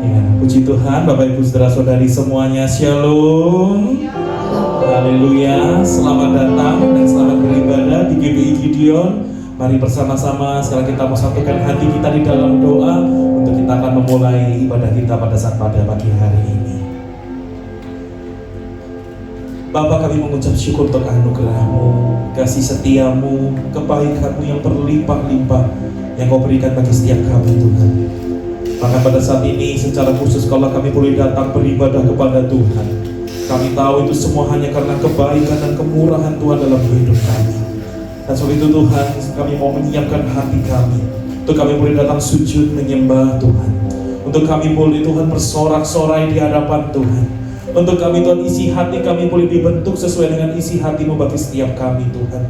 Ya, puji Tuhan, Bapak Ibu Saudara-saudari semuanya, Shalom. Haleluya, selamat datang dan selamat beribadah di GBI Gideon. Mari bersama-sama sekarang kita mau satukan hati kita di dalam doa untuk kita akan memulai ibadah kita pada pagi hari ini. Bapa, kami mengucap syukur untuk anugerah-Mu, kasih setia-Mu, kebaikan-Mu yang berlimpah-limpah yang Kau berikan bagi setiap kami, Tuhan. Maka pada saat ini secara khusus kalau kami boleh datang beribadah kepada Tuhan, kami tahu itu semua hanya karena kebaikan dan kemurahan Tuhan dalam hidup kami. Dan sebab itu Tuhan, kami mau menyiapkan hati kami untuk kami boleh datang sujud menyembah Tuhan. Untuk kami boleh Tuhan bersorak-sorai di hadapan Tuhan. Untuk kami Tuhan, isi hati kami boleh dibentuk sesuai dengan isi hati-Mu bagi setiap kami Tuhan.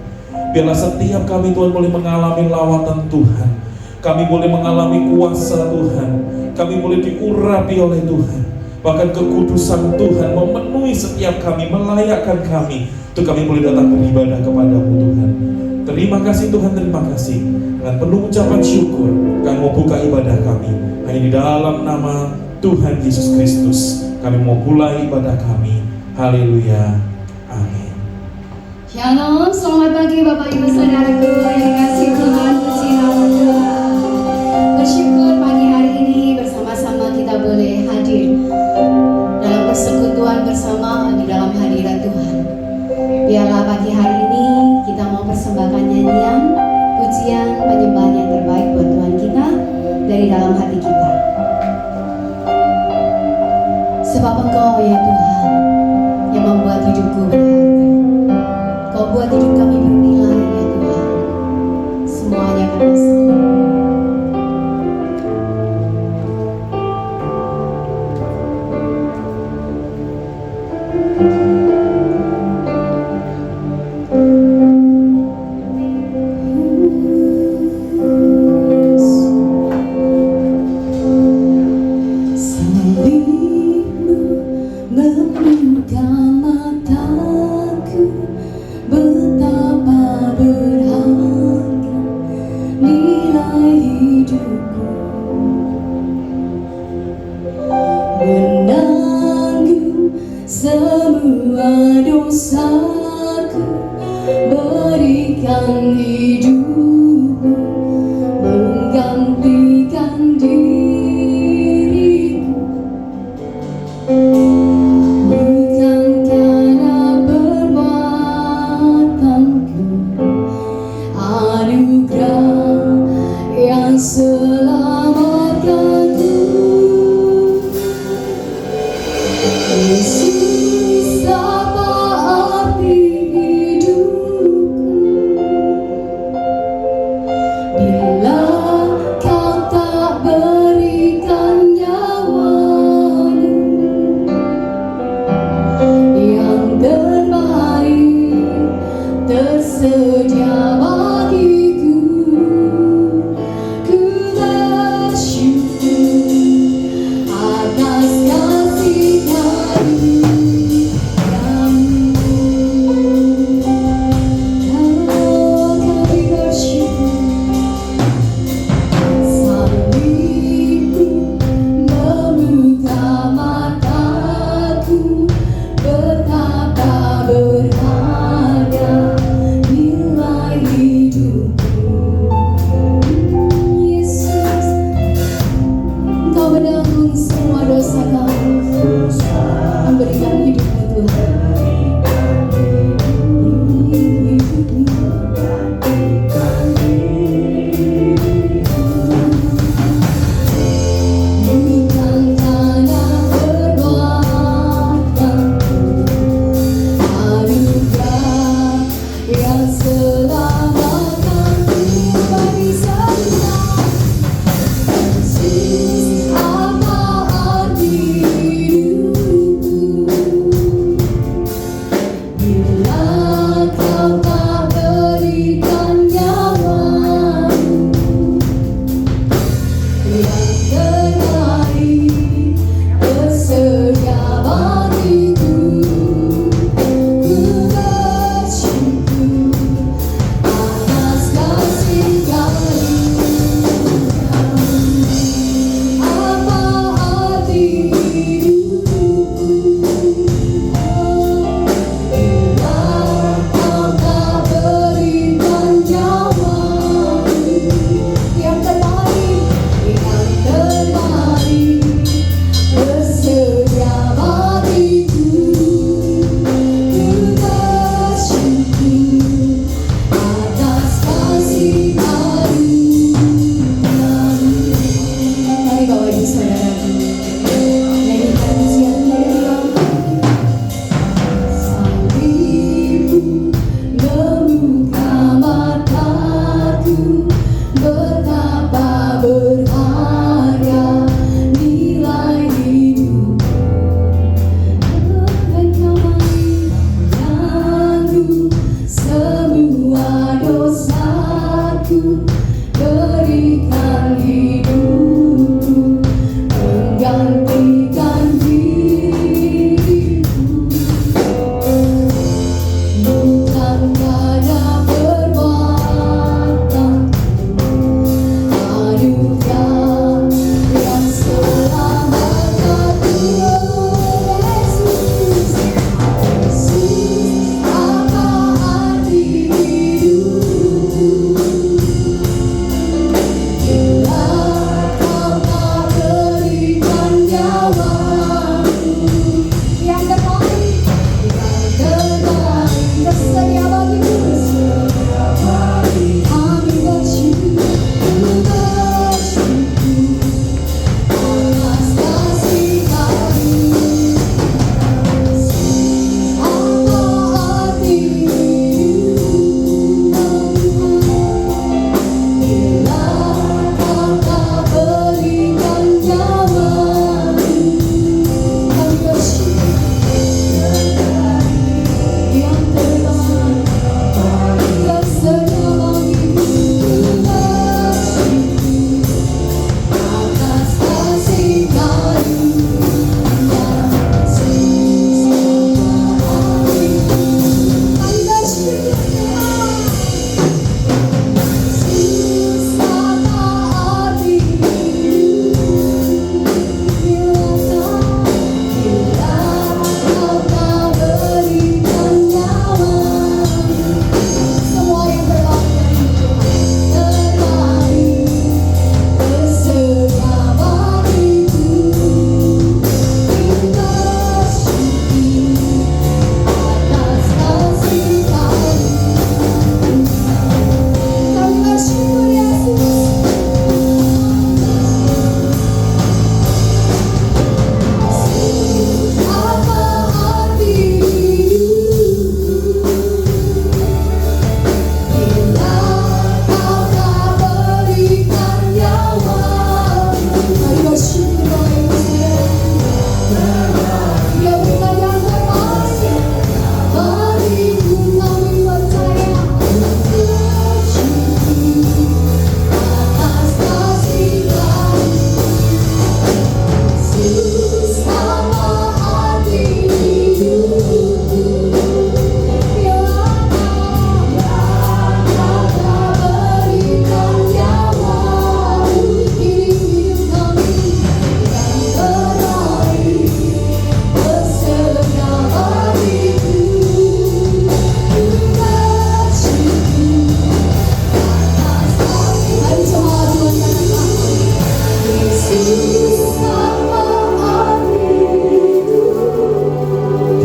Biarlah setiap kami Tuhan boleh mengalami lawatan Tuhan. Kami boleh mengalami kuasa Tuhan. Kami boleh diurapi oleh Tuhan. Bahkan kekudusan Tuhan memenuhi setiap kami, melayakkan kami untuk kami boleh datang beribadah kepada-Mu Tuhan. Terima kasih Tuhan, terima kasih. Dengan penuh ucapan syukur kami mau buka ibadah kami. Hanya di dalam nama Tuhan Yesus Kristus kami mau mulai ibadah kami. Haleluya, amin. Shalom, selamat pagi Bapak Ibu Saudaraku yang dikasihi Tuhan, puji nama Tuhan. Bersyukur pagi hari ini bersama-sama kita boleh hadir dalam persekutuan bersama di dalam hadirat Tuhan. Biarlah pagi hari ini kita mau persembahkan nyanyian, pujian, penyembahan yang terbaik buat Tuhan kita dari dalam hati kita. Sebab Engkau ya Tuhan yang membuat hidupku berharga. Kau buat hidup kami bernilai ya Tuhan. Semuanya karena-Mu.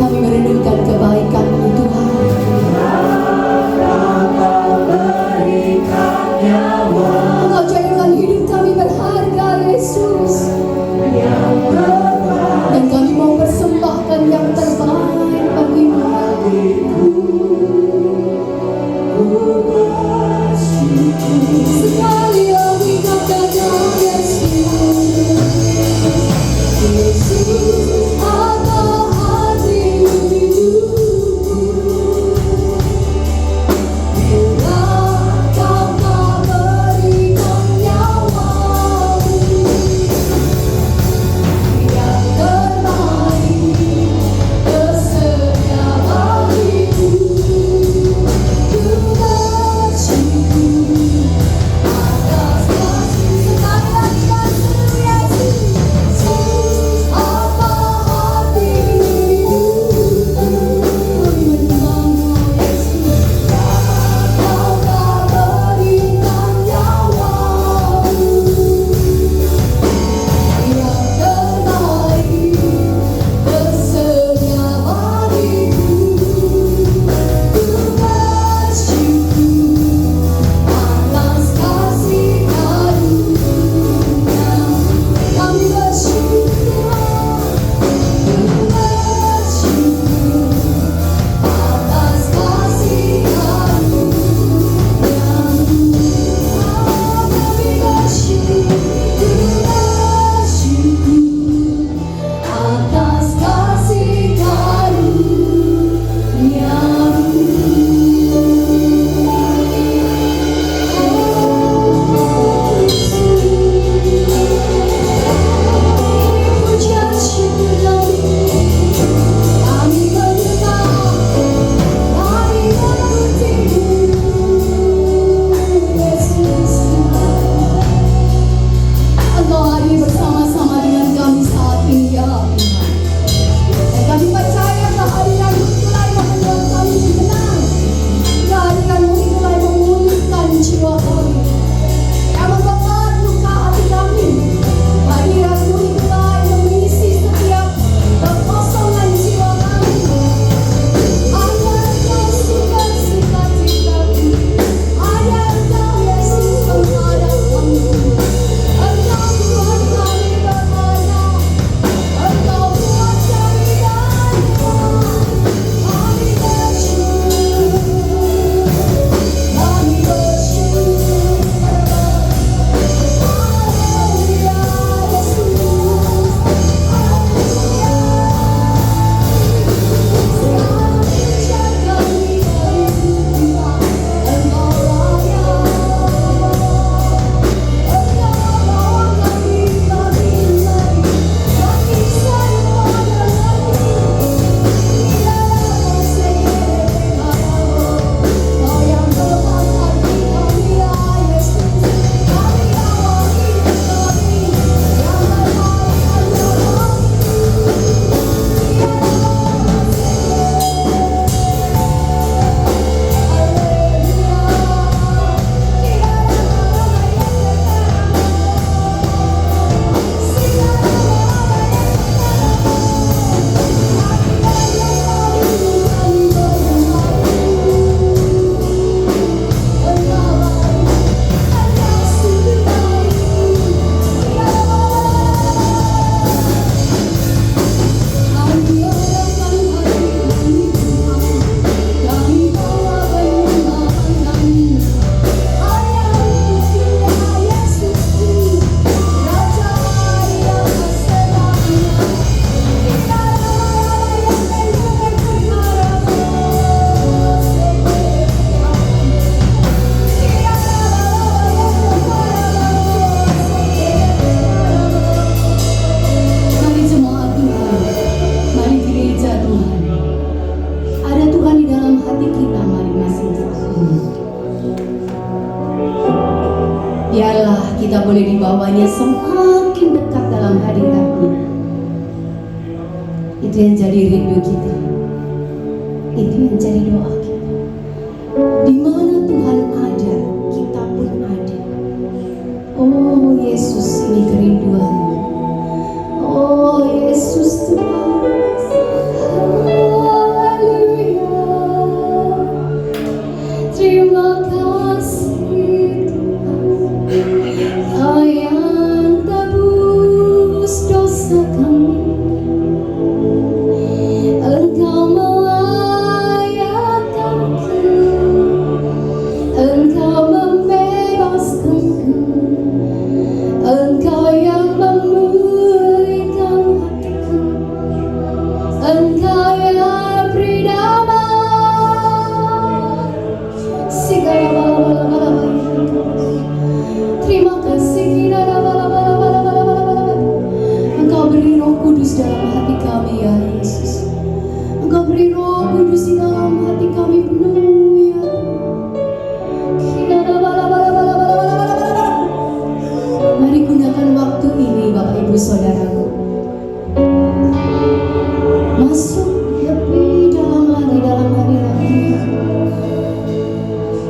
Kami merenungkan kebaikan-Mu Tuhan. Engkau jadikan hidup kami berharga, Yesus. Dan kami mau persembahkan yang terbaik bagi-Mu. Sekali lagi katakan Yesus, Yesus, Engkau hadir di hidupku. Bila Kau tak berikan nyawa-Mu yang terbaik, tersedia bagiku. Ku bersyukur atas kasih sekali lagi dan seluruh Yesus. Yesus, apa arti hidupku? Menyembah-Mu Yesus. Kau tak berikan nyawa-Mu yang terbaik, tersedia bagiku. Ku bersyukur atas kasih karunia. Kami bersyukur, ku bersyukur atas kasih karunia. Kami bersyukur, atas kasih pujian syukur kami menyembah, kami memuji-Mu, Yesus. Engkau hadir bersama-sama dengan kami saat ini, ya Tuhan. Dan kami percaya kehadiran-Mu itulah yang membuat kami tenang. Kehadiran-Mu itulah yang memulihkan jiwa kami, yang membakar luka hati kami. Kehadiran-Mu itulah yang mengisi setiap kekosongan jiwa kami. Hanya Engkau sumber sukacitaku, hanya Engkau Yesus penghadap kami. Engkau Tuhan kami berharga, Engkau buat kami damai. Kami bersyukur, kami bersyukur. Haleluya, Yesus. Haleluya. Segala pujian kami beri Tuhan. Engkau layak. Engkau bawa kami lagi. Kami sayang pada lagi. Kau yang telah hati kami, ya Yesus. Kami bawa hidup kami yang terbaik Mari jemaat Tuhan, mari gereja Tuhan. Ada Tuhan di dalam hati kita masing-masing. Biarlah kita boleh dibawanya semakin dekat dalam hadirat-Nya. Itu yang jadi rindu kita. Itu yang jadi doa kita. Di mana Tuhan ada, kita pun ada. Oh Yesus, ini kerinduan. Kudus dalam hati kami ya Yesus. Engkau beri Roh Kudus di dalam hati kami penuh ya Tuhan. Mari gunakan waktu ini Bapak Ibu Saudaraku, masuk lebih dalam lagi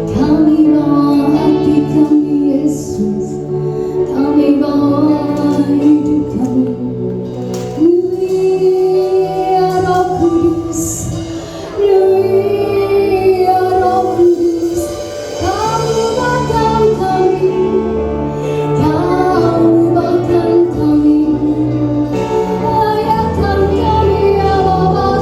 kami bawa hati kami Yesus, kami bawa hidup kami. Ya Roh Kudus, ya Roh Kudus, kau ubahkan kami, kau ubahkan kami, ayatkan kami ya Bapa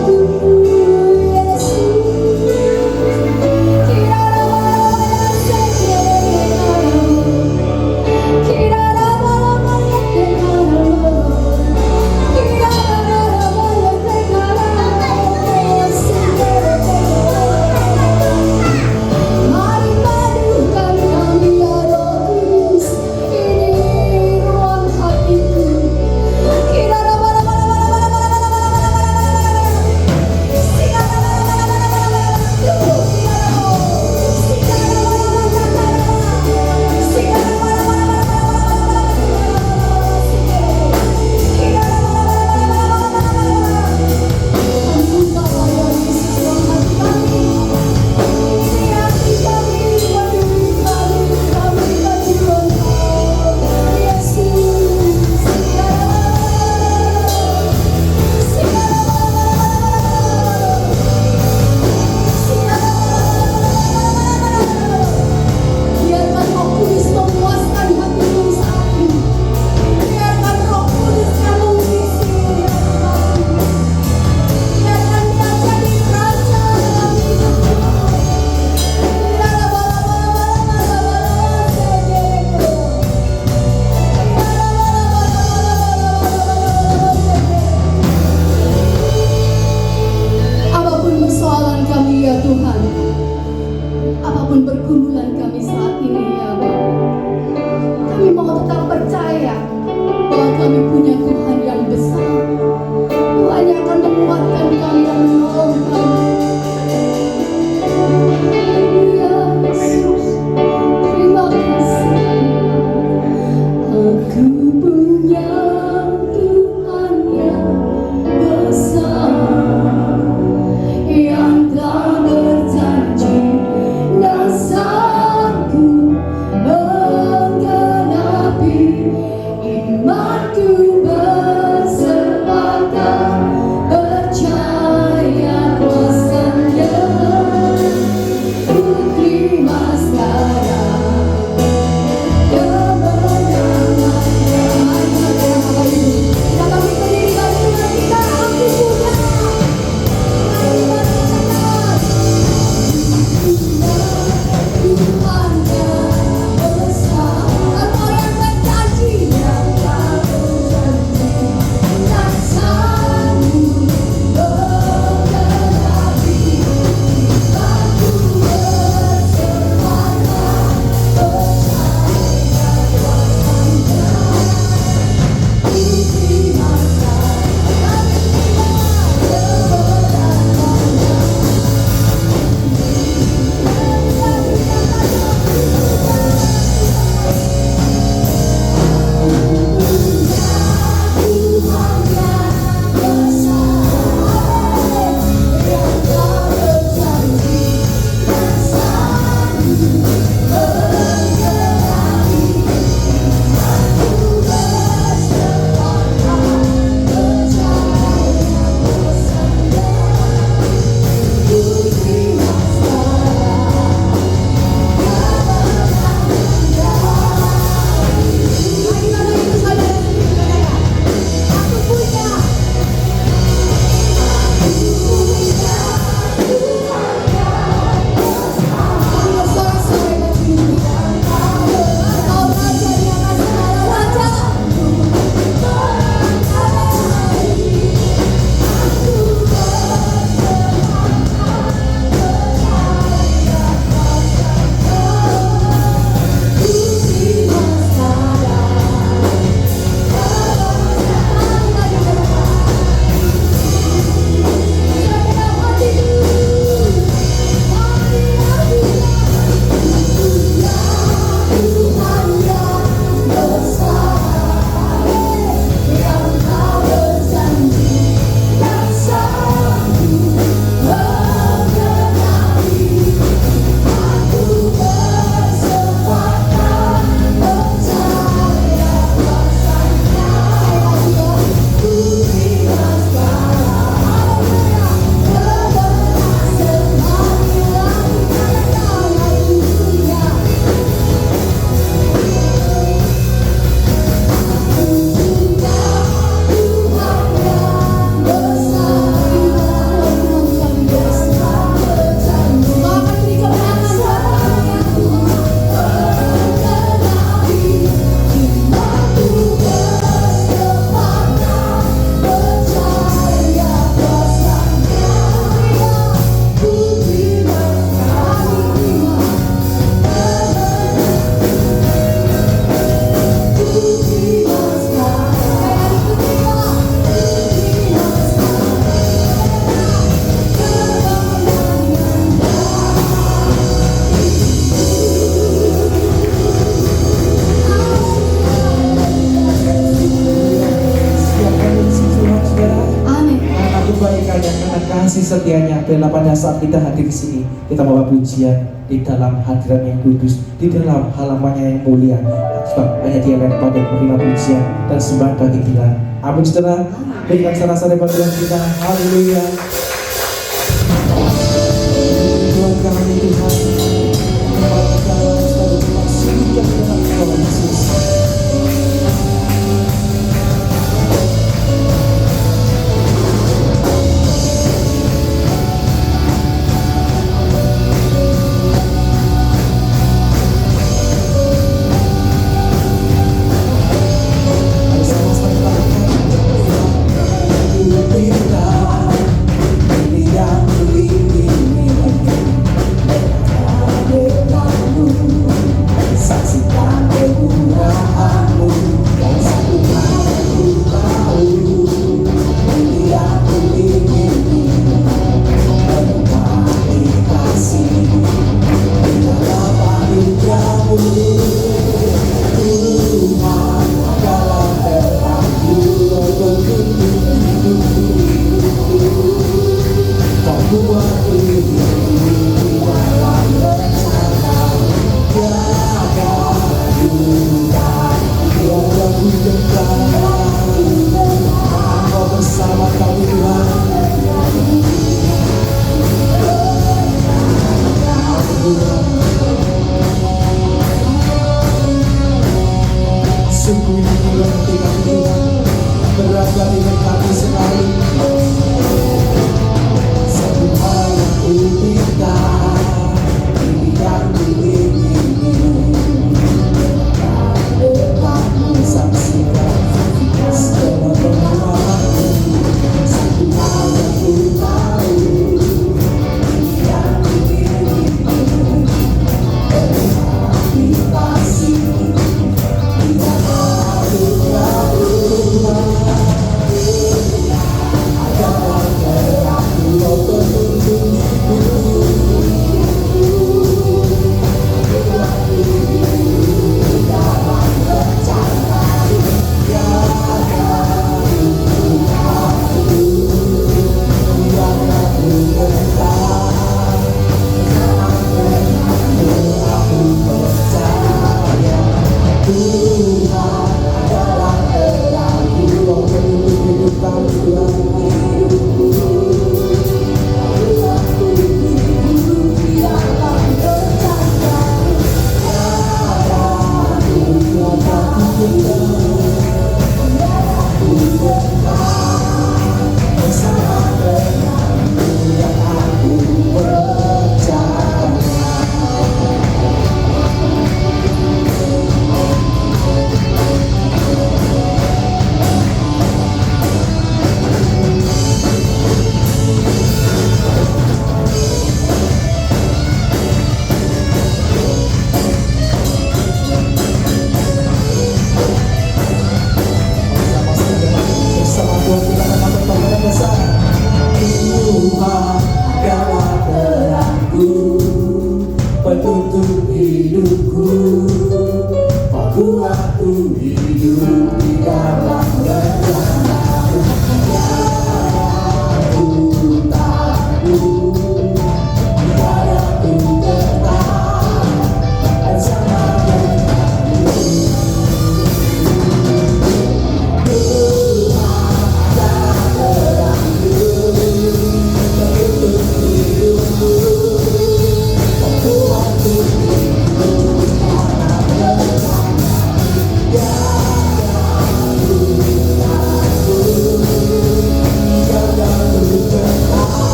kasih setianya. Dan pada saat kita hadir di sini, kita bawa pujian di dalam hadirat yang kudus, di dalam halamannya yang mulia. Sebab hanya Dia yang patut menerima pujian dan sembah bagi kita. Amin saudara. Berikan serasa panggilan kita. Haleluya. Tuhan kami Tuhan, Bapa selalu termasuk dalam Tuhan Yesus. Sungguh ini bulan ketika Tuhan berada di kami sekali. Satu hal yang ku minta, ini yang ku ingini, kamu saksikan segala permohonanku. Satu hal yang ku tahu, ini yang ku ingini, berhati kasih. Tidak ada berubah.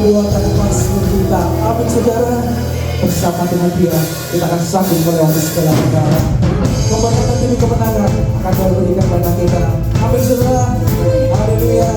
perbuatan passion kita. Amin saudara. Bersama dengan dia kita akan sanggup melewati segala perkara. Kemenangan demi kemenangan akan Tuhan berikan pada kita. Amin saudara. Haleluya.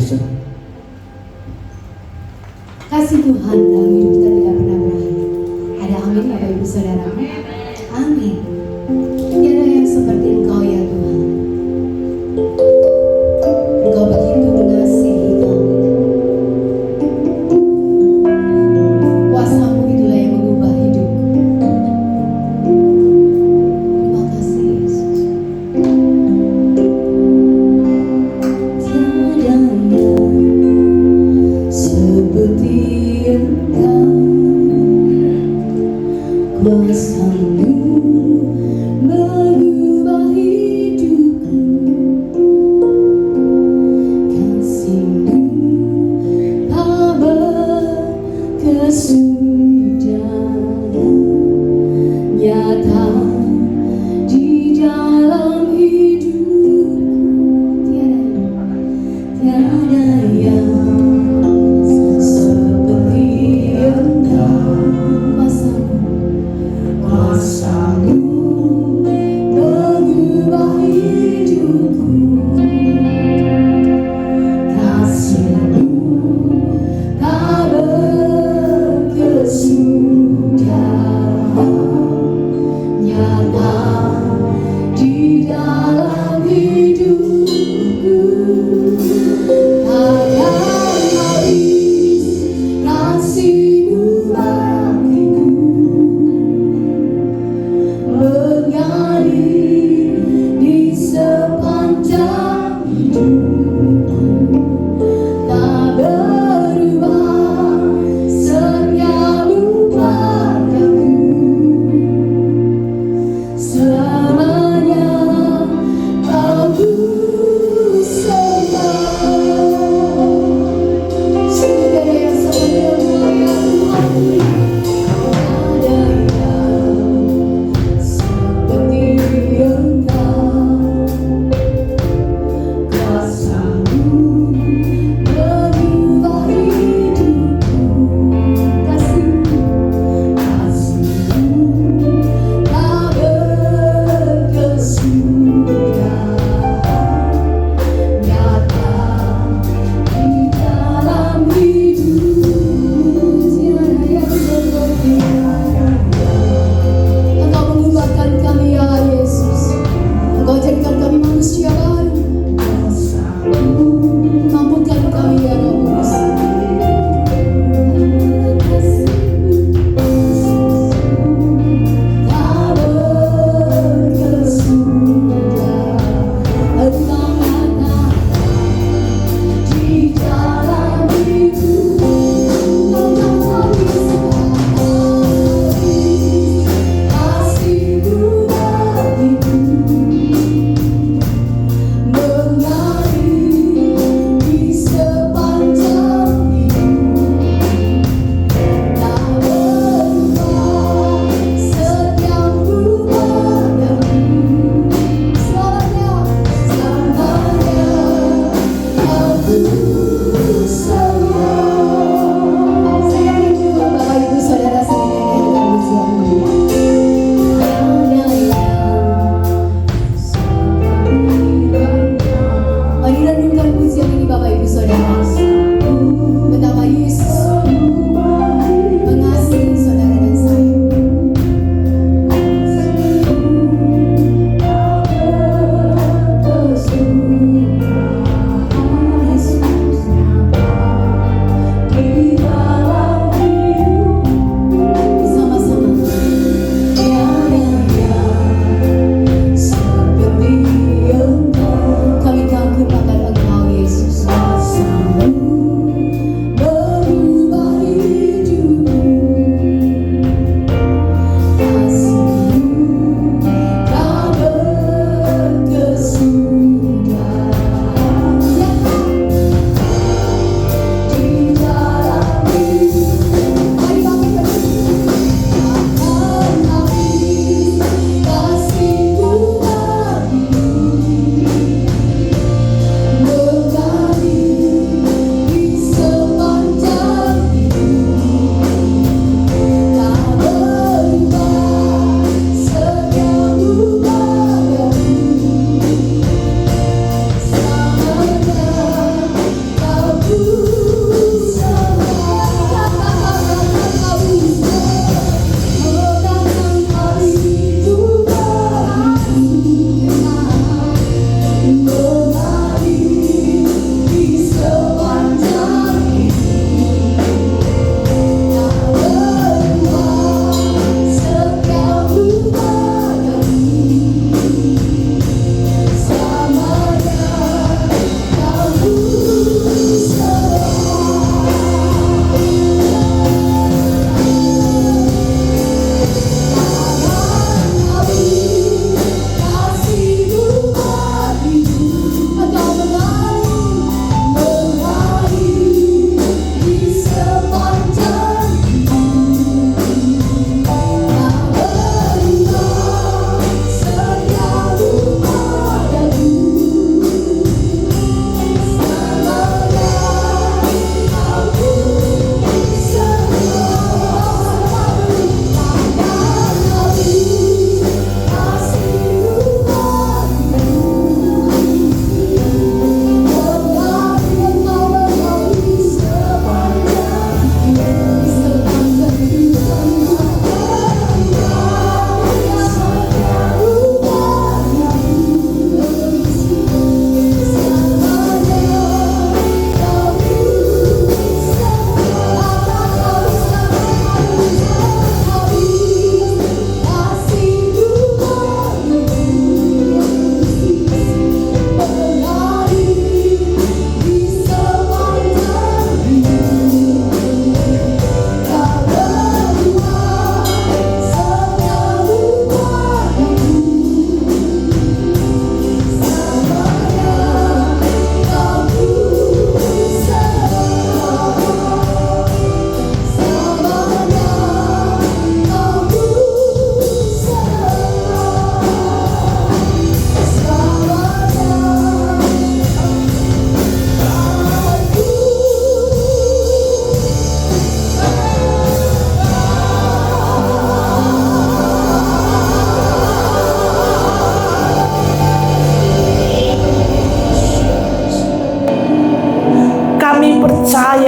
saudara. Kasih Tuhan dalam hidup kita tidak pernah berakhir. Ada amin Bapak Ibu Saudara? Amin. Tiada yang seperti Engkau ya Tuhan. Engkau begitu mengasihi kami. Kuasa-Mu itulah yang mengubah hidup. Terima kasih Yesus. Tiada yang seperti Engkau. Kuasa-Mu mengubah hidupku. Kasih-Mu tak berkesudahan, nyata di dalam hidupku. Tiada yang seperti Engkau. Kuasa-Mu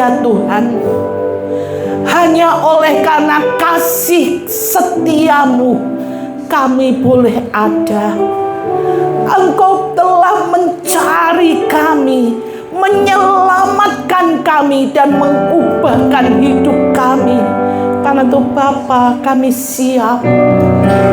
saja Tuhan, hanya oleh karena kasih setiamu kami boleh ada. Engkau telah mencari kami, menyelamatkan kami, dan mengubahkan hidup kami. Karena itu Bapa, kami siap.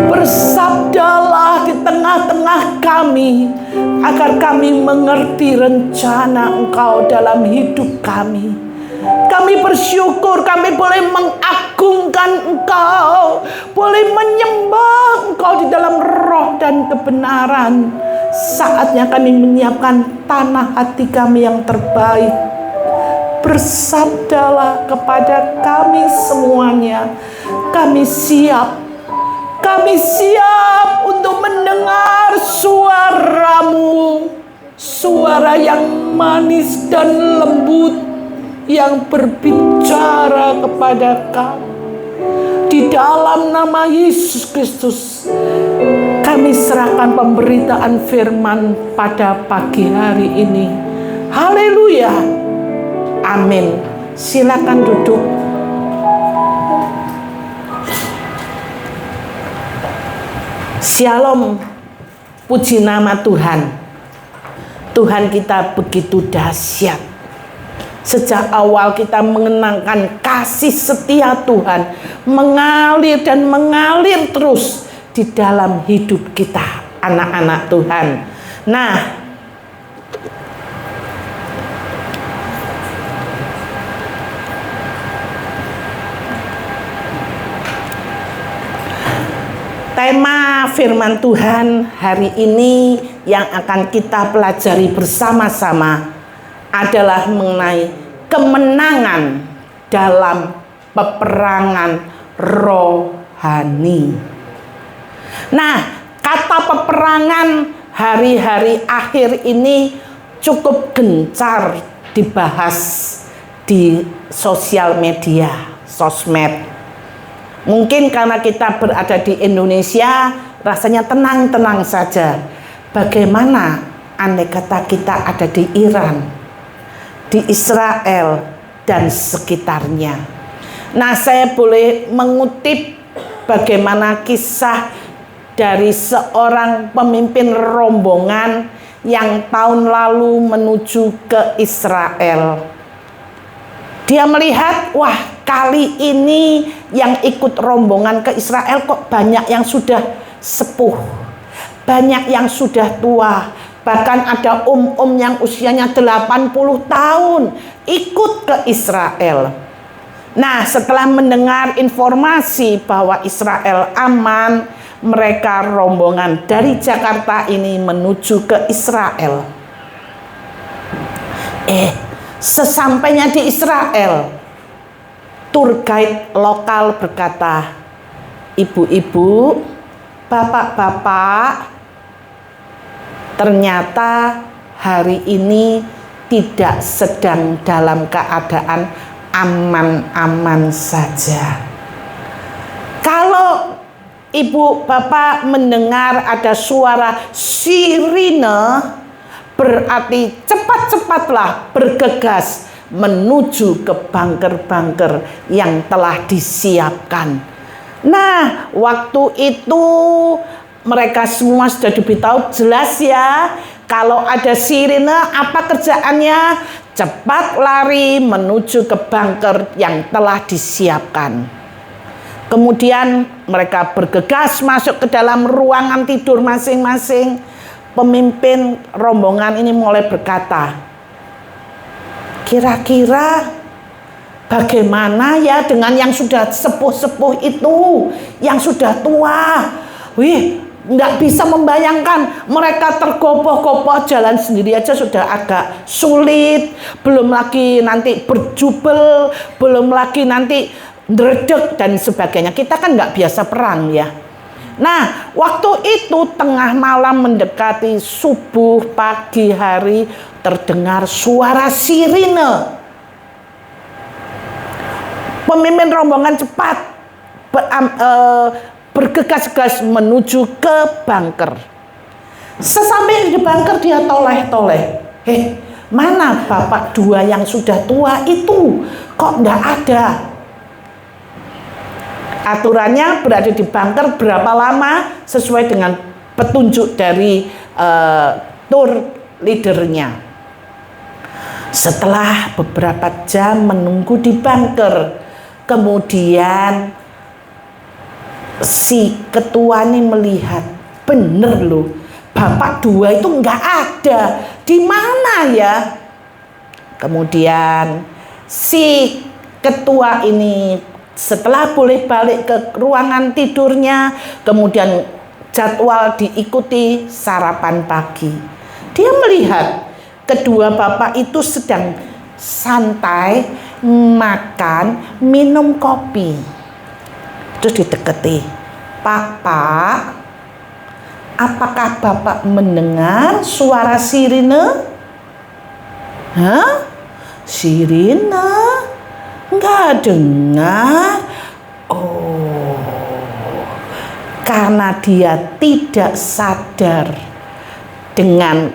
Bersabdalah di tengah-tengah kami, agar kami mengerti rencana Engkau dalam hidup kami. Kami bersyukur kami boleh mengagungkan Engkau, boleh menyembah Engkau di dalam roh dan kebenaran. Saatnya kami menyiapkan tanah hati kami yang terbaik. Bersabdalah kepada kami semuanya. Kami siap untuk mendengar suara-Mu, suara yang manis dan lembut, yang berbicara kepada kami. Di dalam nama Yesus Kristus, kami serahkan pemberitaan firman pada pagi hari ini. Haleluya. Amin. Silakan duduk. Shalom. Puji nama Tuhan. Tuhan kita begitu dahsyat. Sejak awal kita mengenangkan kasih setia Tuhan mengalir dan mengalir terus di dalam hidup kita, anak-anak Tuhan. Nah, tema firman Tuhan hari ini yang akan kita pelajari bersama-sama adalah mengenai kemenangan dalam peperangan rohani. Nah, kata peperangan hari-hari akhir ini cukup gencar dibahas di sosial media, sosmed. Mungkin karena kita berada di Indonesia, rasanya tenang-tenang saja. Bagaimana andai kata kita ada di Iran, di Israel, dan sekitarnya. Nah, saya boleh mengutip bagaimana kisah dari seorang pemimpin rombongan yang tahun lalu menuju ke Israel. Dia melihat, wah, kali ini yang ikut rombongan ke Israel kok banyak yang sudah sepuh, banyak yang sudah tua. Bahkan ada yang usianya 80 tahun ikut ke Israel. Nah, setelah mendengar informasi bahwa Israel aman, mereka rombongan dari Jakarta ini menuju ke Israel. Sesampainya di Israel, tour guide lokal berkata, "Ibu-ibu, bapak-bapak, ternyata hari ini tidak sedang dalam keadaan aman-aman saja." Kalau ibu bapak mendengar ada suara sirine, berarti cepat-cepatlah bergegas menuju ke bunker-bunker yang telah disiapkan. Nah, waktu itu mereka semua sudah diberitahu jelas ya, kalau ada sirine apa kerjaannya? Cepat lari menuju ke bunker yang telah disiapkan. Kemudian mereka bergegas masuk ke dalam ruangan tidur masing-masing. Pemimpin rombongan ini mulai berkata, kira-kira bagaimana ya dengan yang sudah sepuh-sepuh itu, yang sudah tua? Wih, nggak bisa membayangkan, mereka tergopoh-gopoh jalan sendiri aja sudah agak sulit, belum lagi nanti berjubel, belum lagi nanti dredeg dan sebagainya. Kita kan nggak biasa perang ya. Nah, waktu itu tengah malam mendekati subuh pagi hari, terdengar suara sirine. Pemimpin rombongan cepat bergegas-gegas menuju ke bunker. Sesampai di bunker dia toleh-toleh. Mana bapak dua yang sudah tua itu? Kok enggak ada? Aturannya berada di bunker berapa lama sesuai dengan petunjuk dari tour leadernya. Setelah beberapa jam menunggu di bunker, kemudian si ketua ini melihat, bener loh, bapak dua itu nggak ada. Di mana ya? Kemudian si ketua ini setelah boleh balik ke ruangan tidurnya, kemudian jadwal diikuti sarapan pagi. Dia melihat kedua bapak itu sedang santai makan, minum kopi. Terus dideketi, "Pak, apakah bapak mendengar suara sirine?" "Hah? Sirine? Enggak dengar." Oh, karena dia tidak sadar dengan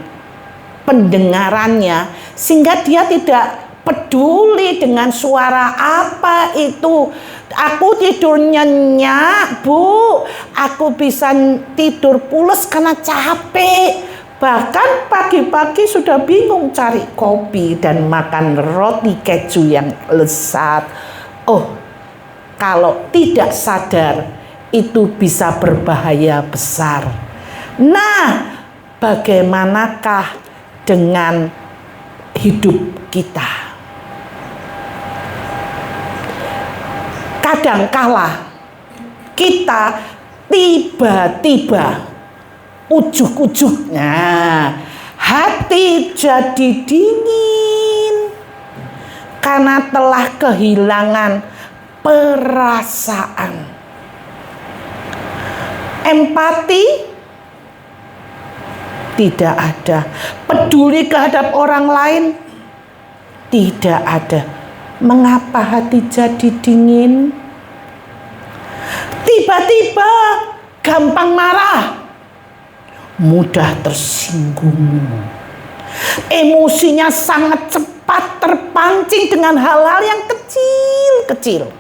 pendengarannya, sehingga dia tidak peduli dengan suara apa itu. "Aku tidur nyenyak, Bu. Aku bisa tidur pules karena capek." Bahkan pagi-pagi sudah bingung cari kopi dan makan roti keju yang lezat. Oh, kalau tidak sadar itu bisa berbahaya besar. Nah, bagaimanakah dengan hidup kita? Kadangkala kita tiba-tiba ujuk-ujuknya hati jadi dingin karena telah kehilangan perasaan. Empati tidak ada. Peduli terhadap orang lain tidak ada. Mengapa hati jadi dingin? Tiba-tiba gampang marah, mudah tersinggung. Emosinya sangat cepat terpancing dengan hal-hal yang kecil-kecil.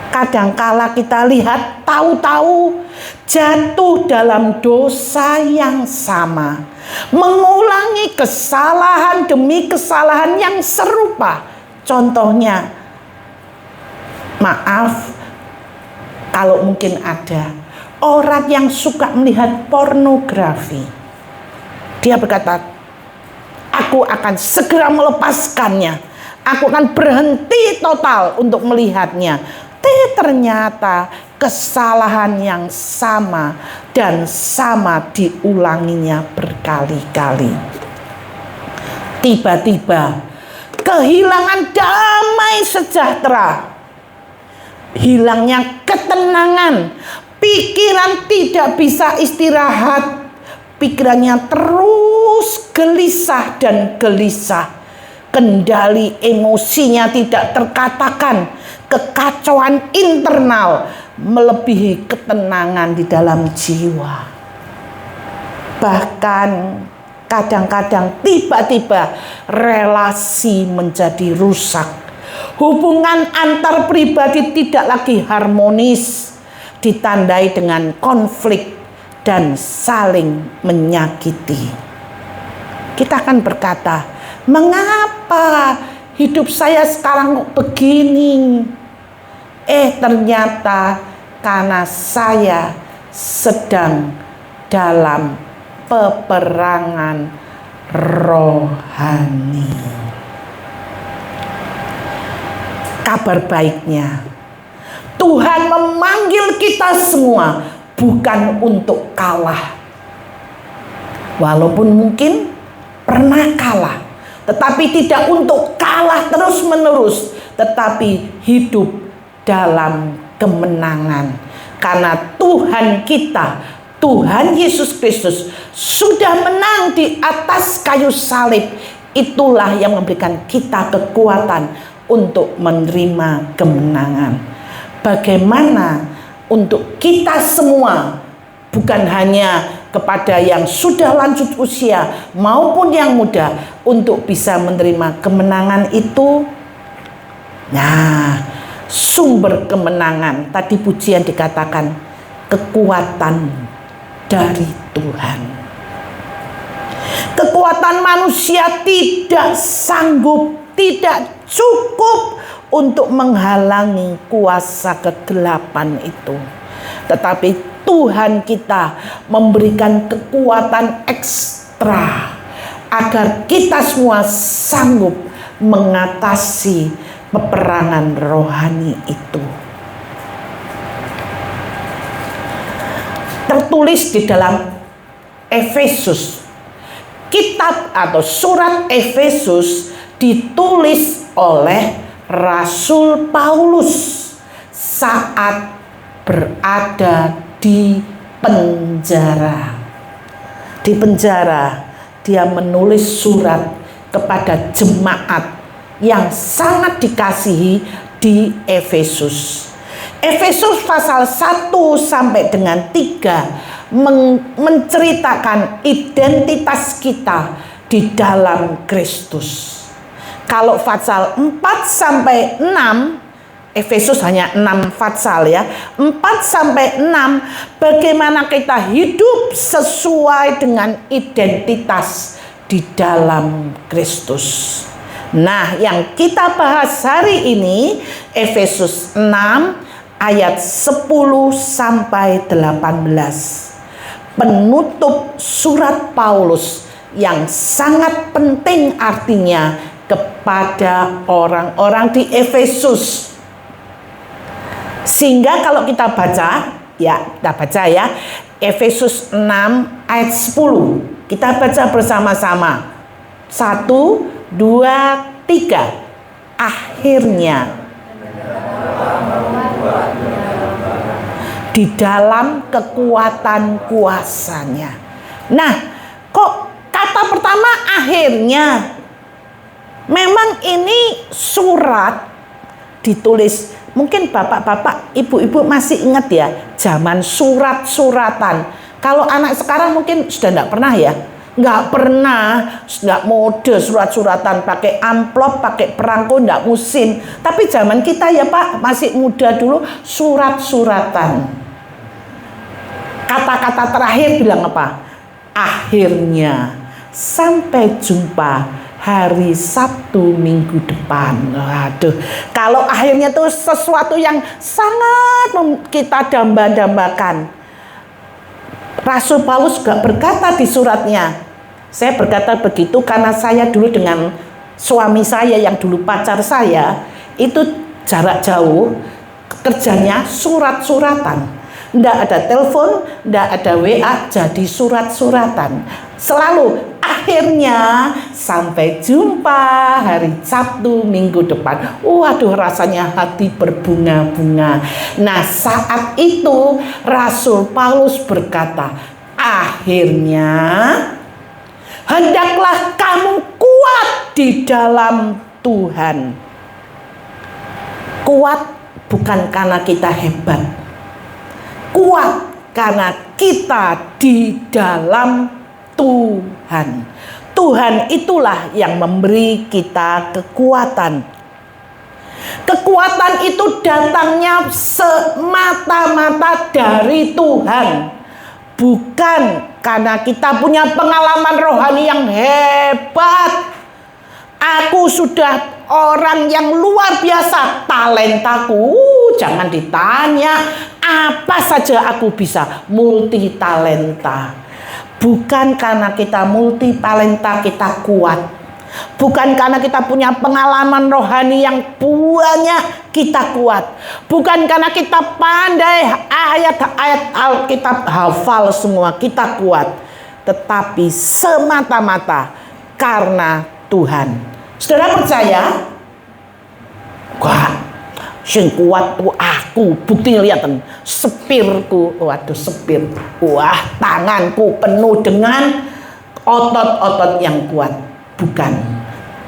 Kadangkala kita lihat tahu-tahu jatuh dalam dosa yang sama, mengulangi kesalahan demi kesalahan yang serupa. Contohnya, maaf kalau mungkin ada orang yang suka melihat pornografi. Dia berkata, "Aku akan segera melepaskannya. Aku akan berhenti total untuk melihatnya." Ternyata kesalahan yang sama dan sama diulanginya berkali-kali. Tiba-tiba kehilangan damai sejahtera, hilangnya ketenangan, pikiran tidak bisa istirahat, pikirannya terus gelisah dan gelisah, kendali emosinya tidak terkatakan, kekacauan internal melebihi ketenangan di dalam jiwa. Bahkan kadang-kadang tiba-tiba relasi menjadi rusak. Hubungan antar pribadi tidak lagi harmonis, ditandai dengan konflik dan saling menyakiti. Kita akan berkata, "Mengapa hidup saya sekarang kok begini?" Ternyata karena saya sedang dalam peperangan rohani. Kabar baiknya, Tuhan memanggil kita semua bukan untuk kalah. Walaupun mungkin pernah kalah, tetapi tidak untuk kalah terus-menerus, tetapi hidup dalam kemenangan. Karena Tuhan kita, Tuhan Yesus Kristus sudah menang di atas kayu salib. Itulah yang memberikan kita kekuatan untuk menerima kemenangan. Bagaimana untuk kita semua bukan hanya kepada yang sudah lanjut usia maupun yang muda untuk bisa menerima kemenangan itu. Nah, sumber kemenangan tadi pujian dikatakan kekuatan dari Tuhan. Kekuatan manusia tidak sanggup, tidak cukup untuk menghalangi kuasa kegelapan itu. Tetapi Tuhan kita memberikan kekuatan ekstra agar kita semua sanggup mengatasi peperangan rohani itu. Tertulis di dalam Efesus, kitab atau surat Efesus ditulis oleh Rasul Paulus saat berada di penjara. Di penjara dia menulis surat kepada jemaat yang sangat dikasihi di Efesus. Efesus pasal 1 sampai dengan 3 menceritakan identitas kita di dalam Kristus. Kalau pasal 4 sampai 6, Efesus hanya 6 pasal ya. 4 sampai 6 bagaimana kita hidup sesuai dengan identitas di dalam Kristus. Nah, yang kita bahas hari ini Efesus 6 ayat 10 sampai 18. Penutup surat Paulus yang sangat penting artinya kepada orang-orang di Efesus. Sehingga kalau kita baca, kita baca ya, Efesus 6 ayat 10. Kita baca bersama-sama. 1, 2, 3. Akhirnya di dalam kekuatan kuasanya. Nah, kok kata pertama akhirnya? Memang ini surat ditulis. Mungkin bapak-bapak, ibu-ibu masih ingat ya, zaman surat-suratan. Kalau anak sekarang mungkin sudah tidak pernah ya. Nggak pernah, nggak mode surat-suratan pakai amplop, pakai perangko, nggak musim. Tapi zaman kita ya Pak, masih muda dulu, surat-suratan. Kata-kata terakhir bilang apa? Akhirnya, sampai jumpa hari Sabtu minggu depan. Waduh, kalau akhirnya itu sesuatu yang sangat kita damba-dambakan. Rasul Paulus juga berkata di suratnya, saya berkata begitu karena saya dulu dengan suami saya yang dulu pacar saya, itu jarak jauh, kerjanya surat-suratan. Nggak ada telepon, nggak ada WA, jadi surat-suratan. Selalu akhirnya sampai jumpa hari Sabtu minggu depan. Waduh, rasanya hati berbunga-bunga. Nah, saat itu Rasul Paulus berkata, akhirnya hendaklah kamu kuat di dalam Tuhan. Kuat bukan karena kita hebat. Kuat karena kita di dalam Tuhan. Tuhan itulah yang memberi kita kekuatan. Kekuatan itu datangnya semata-mata dari Tuhan. Bukan karena kita punya pengalaman rohani yang hebat. Aku sudah orang yang luar biasa, talentaku jangan ditanya, apa saja aku bisa, multi talenta. Bukan karena kita multi talenta kita kuat. Bukan karena kita punya pengalaman rohani yang banyak kita kuat. Bukan karena kita pandai ayat-ayat Alkitab hafal semua kita kuat. Tetapi semata-mata karena Tuhan. Saudara percaya? Wah, sing kuat tuh aku. Bukti lihaten sepirku. Waduh, sepir. Wah, tanganku penuh dengan otot-otot yang kuat. Bukan.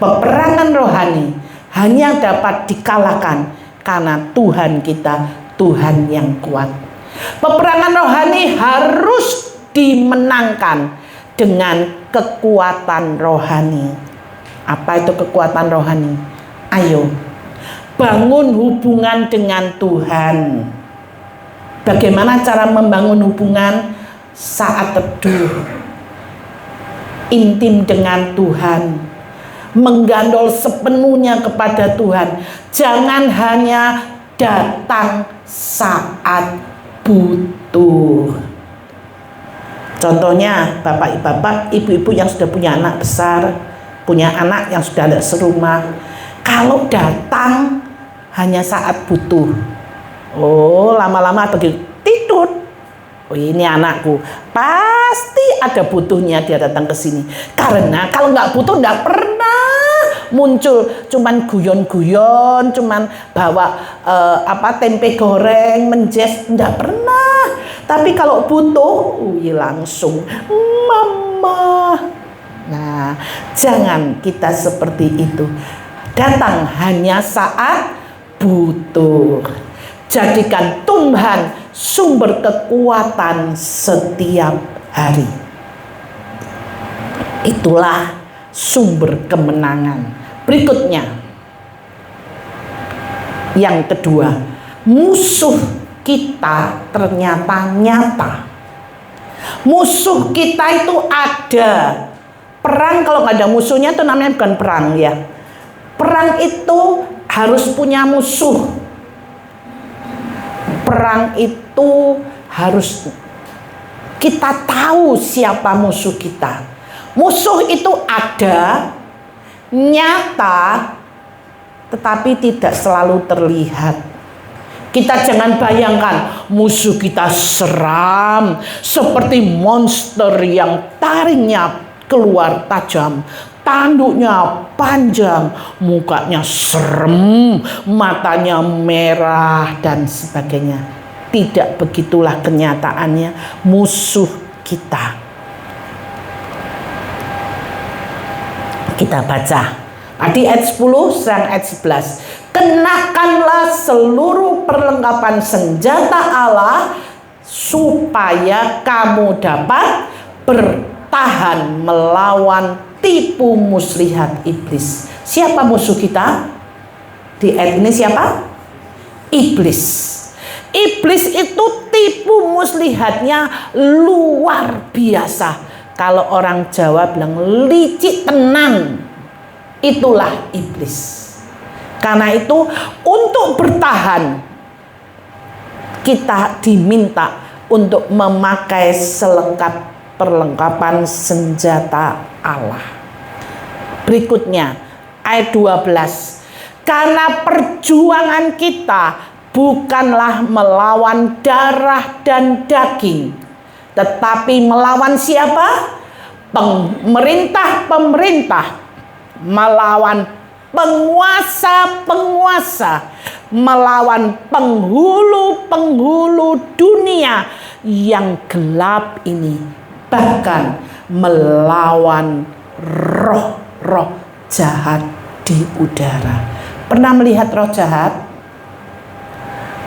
Peperangan rohani hanya dapat dikalahkan karena Tuhan kita, Tuhan yang kuat. Peperangan rohani harus dimenangkan dengan kekuatan rohani. Apa itu kekuatan rohani? Ayo, bangun hubungan dengan Tuhan. Bagaimana cara membangun hubungan? Saat teduh, intim dengan Tuhan, menggandol sepenuhnya kepada Tuhan. Jangan hanya datang saat butuh. Contohnya bapak-bapak, ibu-ibu yang sudah punya anak besar, punya anak yang sudah ada serumah, kalau datang hanya saat butuh, oh lama-lama pergi tidur. Oh ini anakku, pasti ada butuhnya dia datang ke sini. Karena kalau nggak butuh nggak pernah muncul, cuman guyon-guyon, cuman bawa tempe goreng, menjes, nggak pernah. Tapi kalau butuh, langsung mama. Nah, jangan kita seperti itu. Datang hanya saat butuh. Jadikan Tuhan sumber kekuatan setiap hari. Itulah sumber kemenangan. Berikutnya, yang kedua, musuh kita ternyata nyata. Musuh kita itu ada. Perang kalau nggak ada musuhnya itu namanya bukan perang ya. Perang itu harus punya musuh. Perang itu harus kita tahu siapa musuh kita. Musuh itu ada, nyata, tetapi tidak selalu terlihat. Kita jangan bayangkan musuh kita seram seperti monster yang taringnya keluar tajam, tanduknya panjang, mukanya serem, matanya merah dan sebagainya. Tidak begitulah kenyataannya musuh kita. Kita baca tadi ayat 10 sekarang ayat 11. Kenakanlah seluruh perlengkapan senjata Allah supaya kamu dapat bertahan melawan tipu muslihat iblis. Siapa musuh kita? Di ayat ini siapa? Iblis. Iblis itu tipu muslihatnya luar biasa. Kalau orang Jawa bilang licik tenan. Itulah iblis. Karena itu untuk bertahan kita diminta untuk memakai selengkap perlengkapan senjata Allah. Berikutnya ayat 12. Karena perjuangan kita bukanlah melawan darah dan daging, tetapi melawan siapa? Pemerintah-pemerintah, melawan penguasa-penguasa, melawan penghulu-penghulu dunia yang gelap ini, bahkan melawan roh-roh jahat di udara. Pernah melihat roh jahat?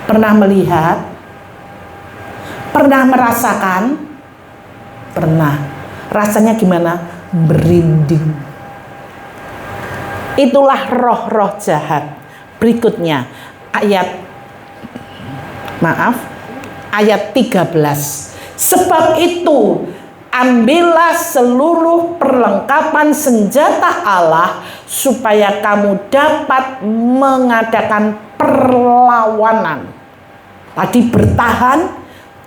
Pernah melihat? Pernah merasakan? Pernah. Rasanya gimana? Merinding. Itulah roh-roh jahat. Berikutnya ayat 13. Sebab itu ambillah seluruh perlengkapan senjata Allah supaya kamu dapat mengadakan perlawanan. Tadi bertahan,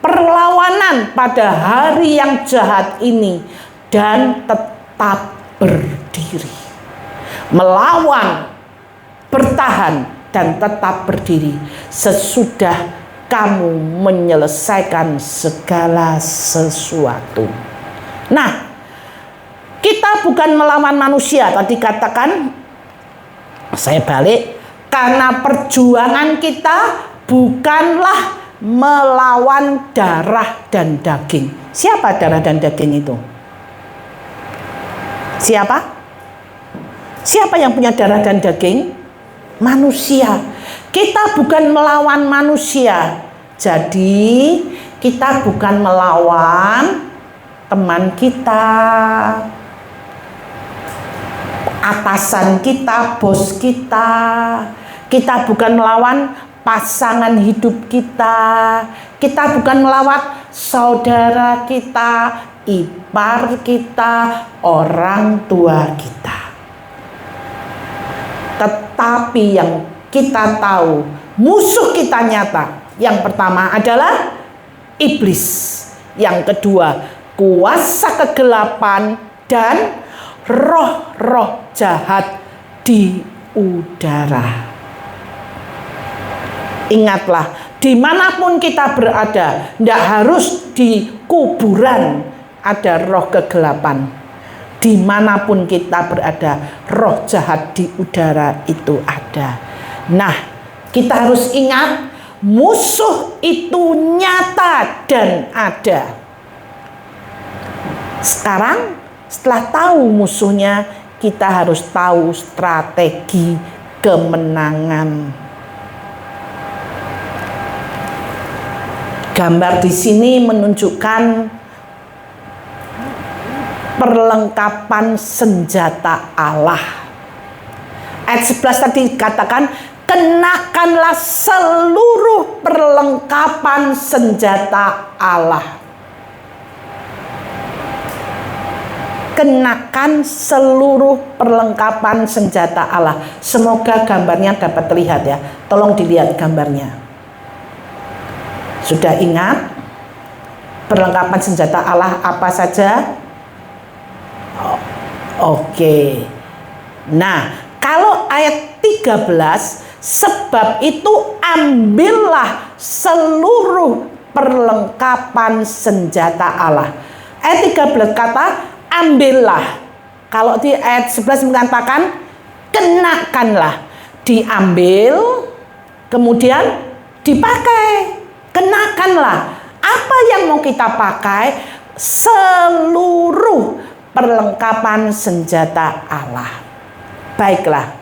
perlawanan pada hari yang jahat ini dan tetap berdiri. Melawan, bertahan, dan tetap berdiri sesudah kamu menyelesaikan segala sesuatu. Nah, kita bukan melawan manusia. Tadi katakan, saya balik, karena perjuangan kita bukanlah melawan darah dan daging. Siapa darah dan daging itu? Siapa? Siapa yang punya darah dan daging? Manusia. Kita bukan melawan manusia. Jadi kita bukan melawan teman kita, atasan kita, bos kita. Kita bukan melawan pasangan hidup kita. Kita bukan melawan saudara kita, ipar kita, orang tua kita. Tetapi yang kita tahu, musuh kita nyata. Yang pertama adalah iblis. Yang kedua, kuasa kegelapan dan roh-roh jahat di udara. Ingatlah, dimanapun kita berada, tidak harus di kuburan ada roh kegelapan. Dimanapun kita berada, roh jahat di udara itu ada. Nah, kita harus ingat, musuh itu nyata dan ada. Sekarang setelah tahu musuhnya, kita harus tahu strategi kemenangan. Gambar di sini menunjukkan perlengkapan senjata Allah. Ayat 11 tadi katakan, kenakanlah seluruh perlengkapan senjata Allah. Kenakan seluruh perlengkapan senjata Allah. Semoga gambarnya dapat terlihat ya. Tolong dilihat gambarnya. Sudah ingat perlengkapan senjata Allah apa saja? Oke. Nah, kalau ayat 13, sebab itu ambillah seluruh perlengkapan senjata Allah. Ayat 13 kata ambillah. Kalau di ayat 11 mengatakan kenakanlah. Diambil, kemudian dipakai. Kenakanlah. Apa yang mau kita pakai? Seluruh perlengkapan senjata Allah. Baiklah.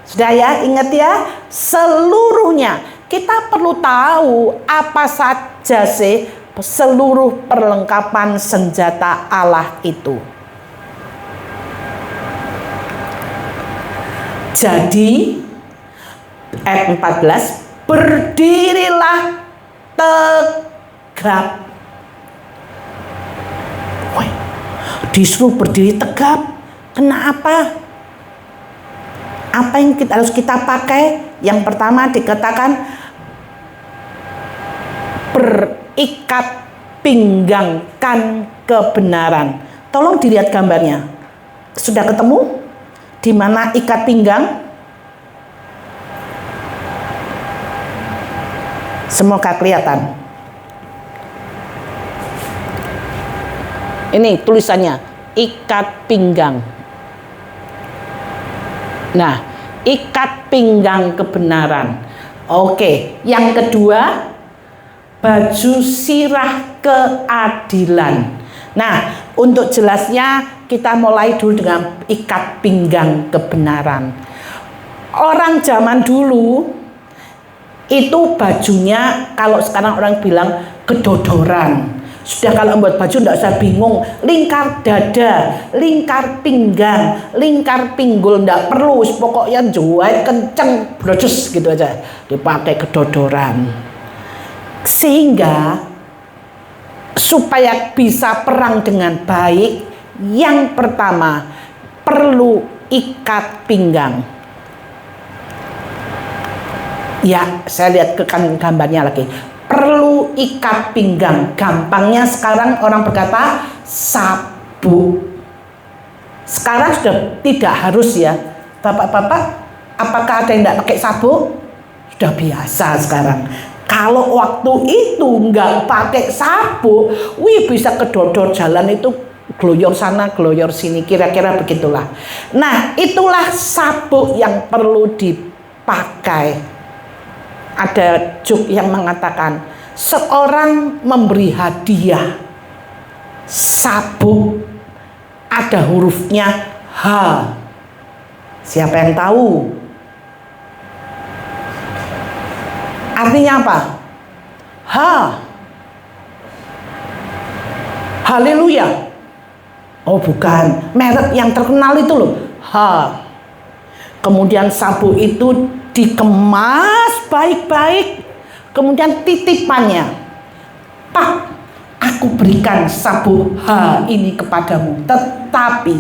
Sudah ya, ingat ya, seluruhnya. Kita perlu tahu apa saja sih seluruh perlengkapan senjata Allah itu. Jadi ayat 14, berdirilah tegap. Woi, disuruh berdiri tegap. Kenapa? Apa yang harus kita pakai? Yang pertama dikatakan berikat pinggangkan kebenaran. Tolong dilihat gambarnya. Sudah ketemu? Di mana ikat pinggang? Semoga kelihatan. Ini tulisannya, ikat pinggang. Nah, ikat pinggang kebenaran. Oke, yang kedua, baju sirah keadilan. Nah, untuk jelasnya kita mulai dulu dengan ikat pinggang kebenaran. Orang zaman dulu itu bajunya, kalau sekarang orang bilang kedodoran. Sudah kalau membuat baju tidak usah bingung, lingkar dada, lingkar pinggang, lingkar pinggul, tidak perlu, pokoknya jahit kenceng, broces gitu aja, dipakai kedodoran. Sehingga supaya bisa perang dengan baik, yang pertama perlu ikat pinggang. Ya, saya lihat ke gambarnya lagi. Perlu ikat pinggang. Gampangnya sekarang orang berkata sabuk. Sekarang sudah tidak harus ya. Bapak-bapak, apakah ada yang tidak pakai sabuk? Sudah biasa sekarang. Kalau waktu itu nggak pakai sabuk, wih bisa kedodor jalan itu, gloyor sana, gloyor sini, kira-kira begitulah. Nah, itulah sabuk yang perlu dipakai. Ada juk yang mengatakan, seorang memberi hadiah sabuk, ada hurufnya H. Siapa yang tahu? Artinya apa? H. Haleluya. Oh bukan, merek yang terkenal itu loh, H. Kemudian sabuk itu dikemas baik-baik. Kemudian titipannya, Pak, aku berikan sabuk H ini kepadamu, tetapi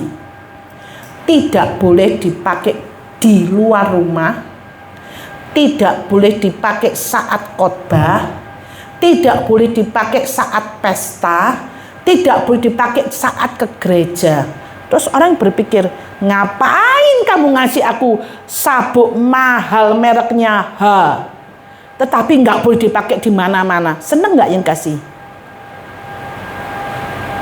tidak boleh dipakai di luar rumah, tidak boleh dipakai saat khotbah, tidak boleh dipakai saat pesta, tidak boleh dipakai saat ke gereja. Terus orang berpikir, ngapain kamu ngasih aku sabuk mahal mereknya H, tetapi nggak boleh dipakai di mana-mana. Seneng nggak yang kasih?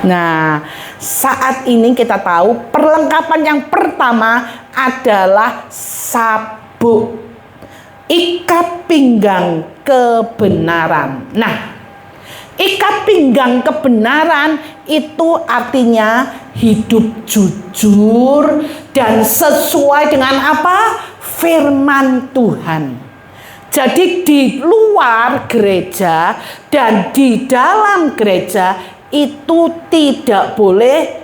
Nah, saat ini kita tahu perlengkapan yang pertama adalah sabuk ikat pinggang kebenaran. Nah, ikat pinggang kebenaran itu artinya hidup jujur dan sesuai dengan apa? Firman Tuhan. Jadi di luar gereja dan di dalam gereja itu tidak boleh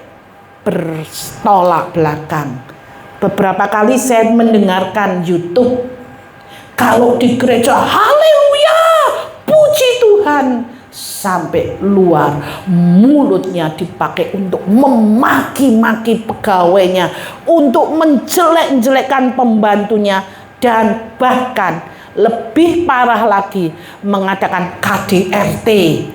bertolak belakang. Beberapa kali saya mendengarkan YouTube, kalau di gereja haleluya, puji Tuhan, sampai luar mulutnya dipakai untuk memaki-maki pegawainya, untuk menjelek-jelekkan pembantunya, dan bahkan lebih parah lagi mengadakan KDRT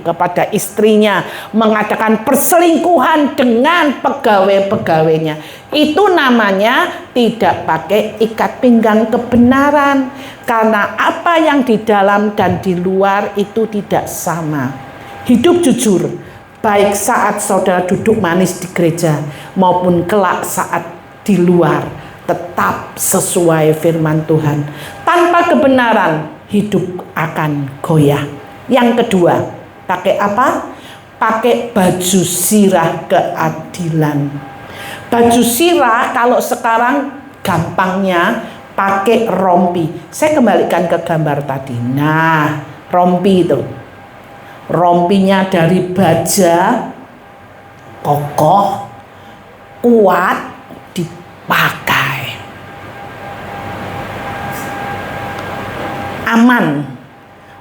kepada istrinya, mengadakan perselingkuhan dengan pegawai-pegawainya. Itu namanya tidak pakai ikat pinggang kebenaran, karena apa yang di dalam dan di luar itu tidak sama. Hidup jujur baik saat saudara duduk manis di gereja maupun kelak saat di luar tetap sesuai firman Tuhan. Tanpa kebenaran hidup akan goyah. Yang kedua, pakai apa? Pakai baju sirah keadilan. Baju sirah kalau sekarang gampangnya pakai rompi. Saya kembalikan ke gambar tadi. Nah, rompi itu, rompinya dari baja kokoh, kuat, dipakai. Aman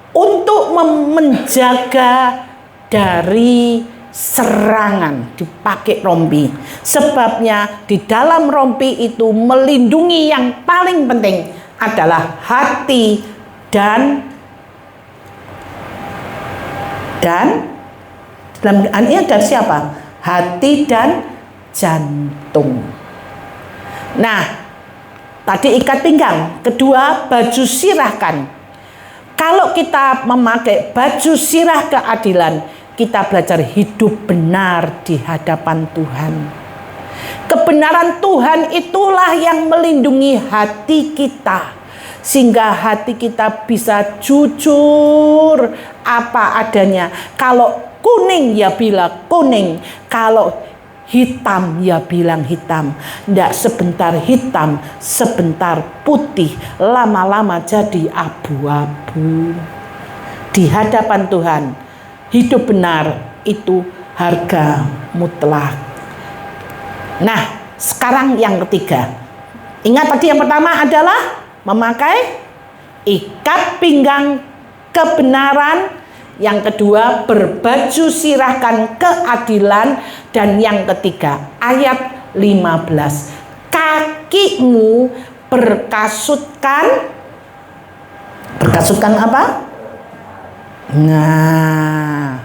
untuk menjaga dari serangan, dipakai rompi. Sebabnya di dalam rompi itu melindungi yang paling penting adalah hati dan dalam ini ada siapa? Hati dan jantung. Nah, tadi ikat pinggang, kedua baju sirahkan. Kalau kita memakai baju sirah keadilan, kita belajar hidup benar di hadapan Tuhan. Kebenaran Tuhan itulah yang melindungi hati kita, sehingga hati kita bisa jujur apa adanya. Kalau kuning ya bilang kuning, kalau hitam ya bilang hitam. Tidak sebentar hitam, sebentar putih, lama-lama jadi abu-abu. Di hadapan Tuhan, hidup benar itu harga mutlak. Nah, sekarang yang ketiga. Ingat tadi yang pertama adalah memakai ikat pinggang kebenaran. Yang kedua, berbaju sirahkan keadilan. Dan yang ketiga, ayat 15, kakimu berkasutkan apa? Nah,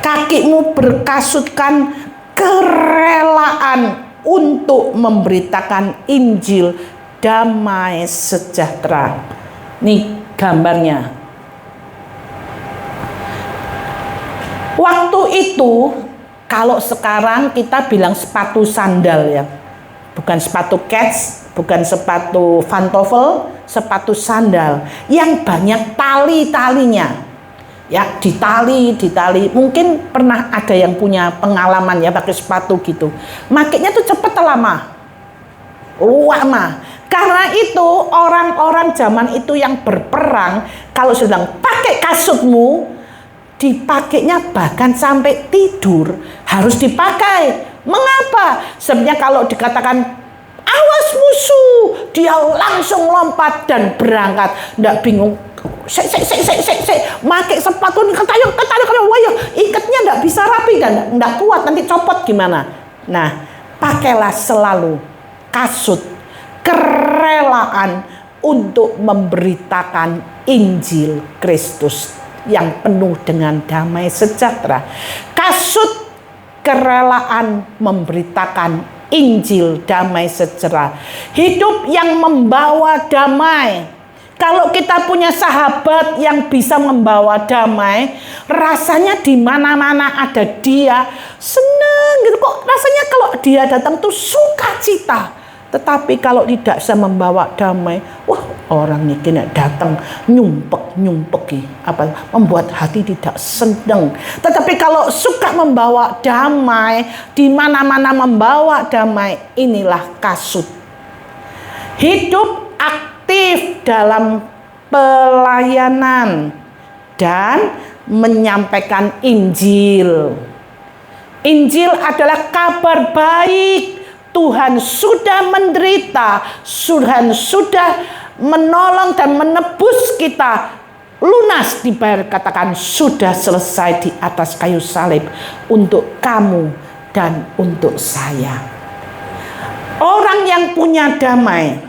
kakimu berkasutkan kerelaan untuk memberitakan Injil damai sejahtera. Nih gambarnya. Waktu itu, kalau sekarang kita bilang sepatu sandal ya, bukan sepatu kets, bukan sepatu pantofel, sepatu sandal yang banyak tali-talinya. Ya, ditali. Mungkin pernah ada yang punya pengalaman ya pakai sepatu gitu. Makainya tuh cepet lama. Karena itu orang-orang zaman itu yang berperang, kalau sedang pakai kasutmu, dipakainya bahkan sampai tidur harus dipakai. Mengapa? Sebenarnya kalau dikatakan awas musuh, dia langsung lompat dan berangkat, ndak bingung. Pakai sepatu ketayu, wayo, ikatnya ndak bisa rapi dan ndak kuat, nanti copot gimana? Nah, pakailah selalu kasut kerelaan untuk memberitakan Injil Kristus yang penuh dengan damai sejahtera. Kasut kerelaan memberitakan Injil damai sejahtera. Hidup yang membawa damai. Kalau kita punya sahabat yang bisa membawa damai, rasanya di mana-mana ada dia, senang gitu. Kok rasanya kalau dia datang tuh sukacita. Tetapi kalau tidak bisa membawa damai, wah orang ini kena datang nyumpeki, membuat hati tidak senang. Tetapi kalau suka membawa damai, di mana-mana membawa damai, inilah kasut. Hidup aktif dalam pelayanan dan menyampaikan Injil. Injil adalah kabar baik. Tuhan sudah menderita, Tuhan sudah menolong dan menebus kita, lunas dibayar, katakan sudah selesai di atas kayu salib untuk kamu dan untuk saya. Orang yang punya damai,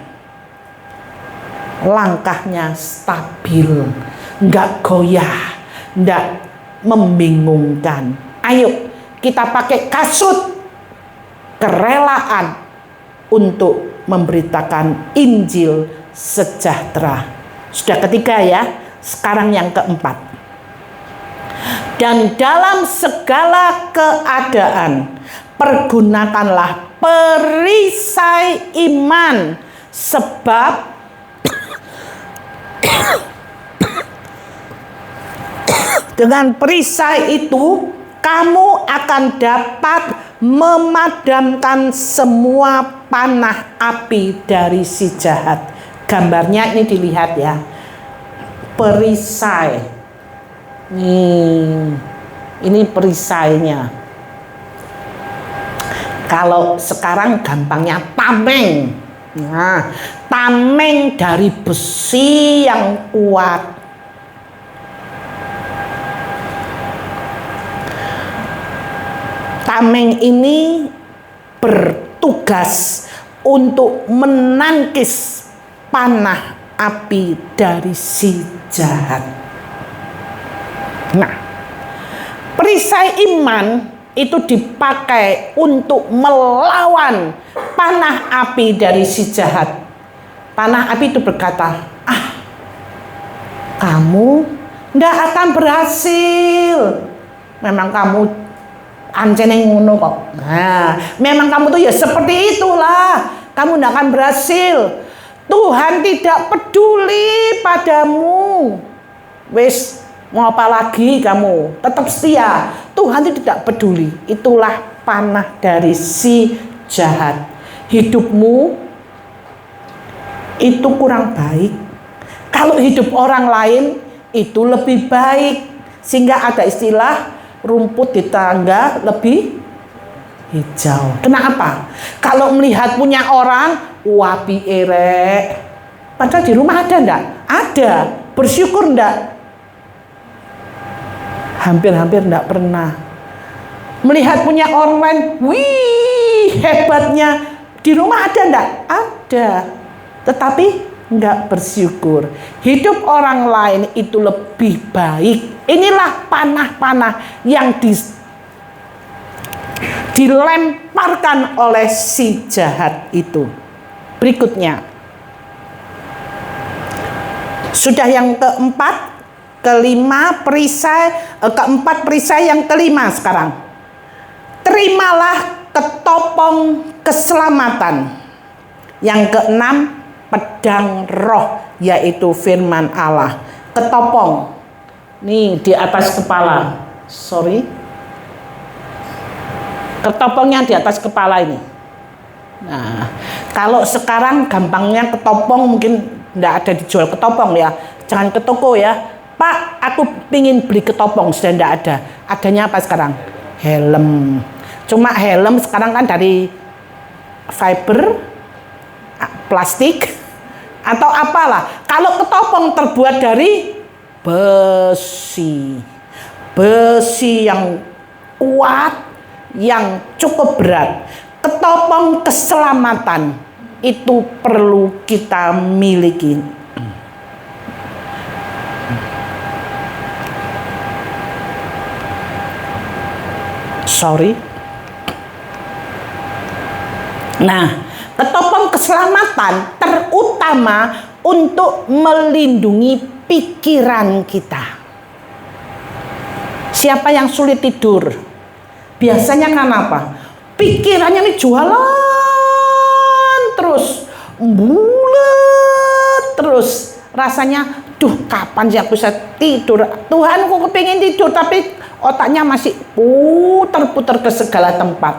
langkahnya stabil, nggak goyah, nggak membingungkan. Ayo kita pakai kasut kerelaan untuk memberitakan Injil sejahtera. Sudah ketiga ya, sekarang yang keempat. Dan dalam segala keadaan, pergunakanlah perisai iman, sebab dengan perisai itu kamu akan dapat memadamkan semua panah api dari si jahat. Gambarnya ini dilihat ya. Perisai. Ini perisainya. Kalau sekarang gampangnya tameng. Nah, tameng dari besi yang kuat. Tameng ini bertugas untuk menangkis panah api dari si jahat. Nah, perisai iman itu dipakai untuk melawan panah api dari si jahat. Panah api itu berkata, kamu tidak akan berhasil. Memang kamu ancene ngono kok. Nah, memang kamu tuh ya seperti itulah. Kamu tidak akan berhasil. Tuhan tidak peduli padamu. Wis, mau apa lagi kamu? Tetap setia. Tuhan itu tidak peduli. Itulah panah dari si jahat. Hidupmu itu kurang baik. Kalau hidup orang lain itu lebih baik. Sehingga ada istilah rumput di tangga lebih hijau. Kenapa? Kalau melihat punya orang, wapi erek. Padahal di rumah ada enggak? Ada. Bersyukur enggak? Hampir-hampir enggak pernah. Melihat punya orang lain, wih hebatnya. Di rumah ada enggak? Ada. Tetapi enggak bersyukur. Hidup orang lain itu lebih baik. Inilah panah-panah yang dilemparkan oleh si jahat itu. Berikutnya. Sudah yang keempat, kelima perisai, keempat perisai, yang kelima sekarang. Terimalah ketopong keselamatan. Yang keenam, pedang roh, yaitu firman Allah. Ketopong. Nih di atas kepala. Ketopongnya di atas kepala ini. Nah, kalau sekarang gampangnya ketopong mungkin tidak ada dijual ketopong ya. Jangan ke toko ya. Pak, aku pingin beli ketopong, sudah tidak ada. Adanya apa sekarang? Helm. Cuma helm sekarang kan dari fiber, plastik, atau apalah. Kalau ketopong terbuat dari besi. Besi yang kuat, yang cukup berat. Ketopong keselamatan itu perlu kita miliki. Sorry. Nah, ketopong keselamatan terutama untuk melindungi pikiran kita. Siapa yang sulit tidur? Biasanya kan apa? Pikirannya ini jualan terus, bulet terus. Rasanya, duh kapan sih aku bisa tidur? Tuhan, aku kepingin tidur tapi otaknya masih putar-putar ke segala tempat.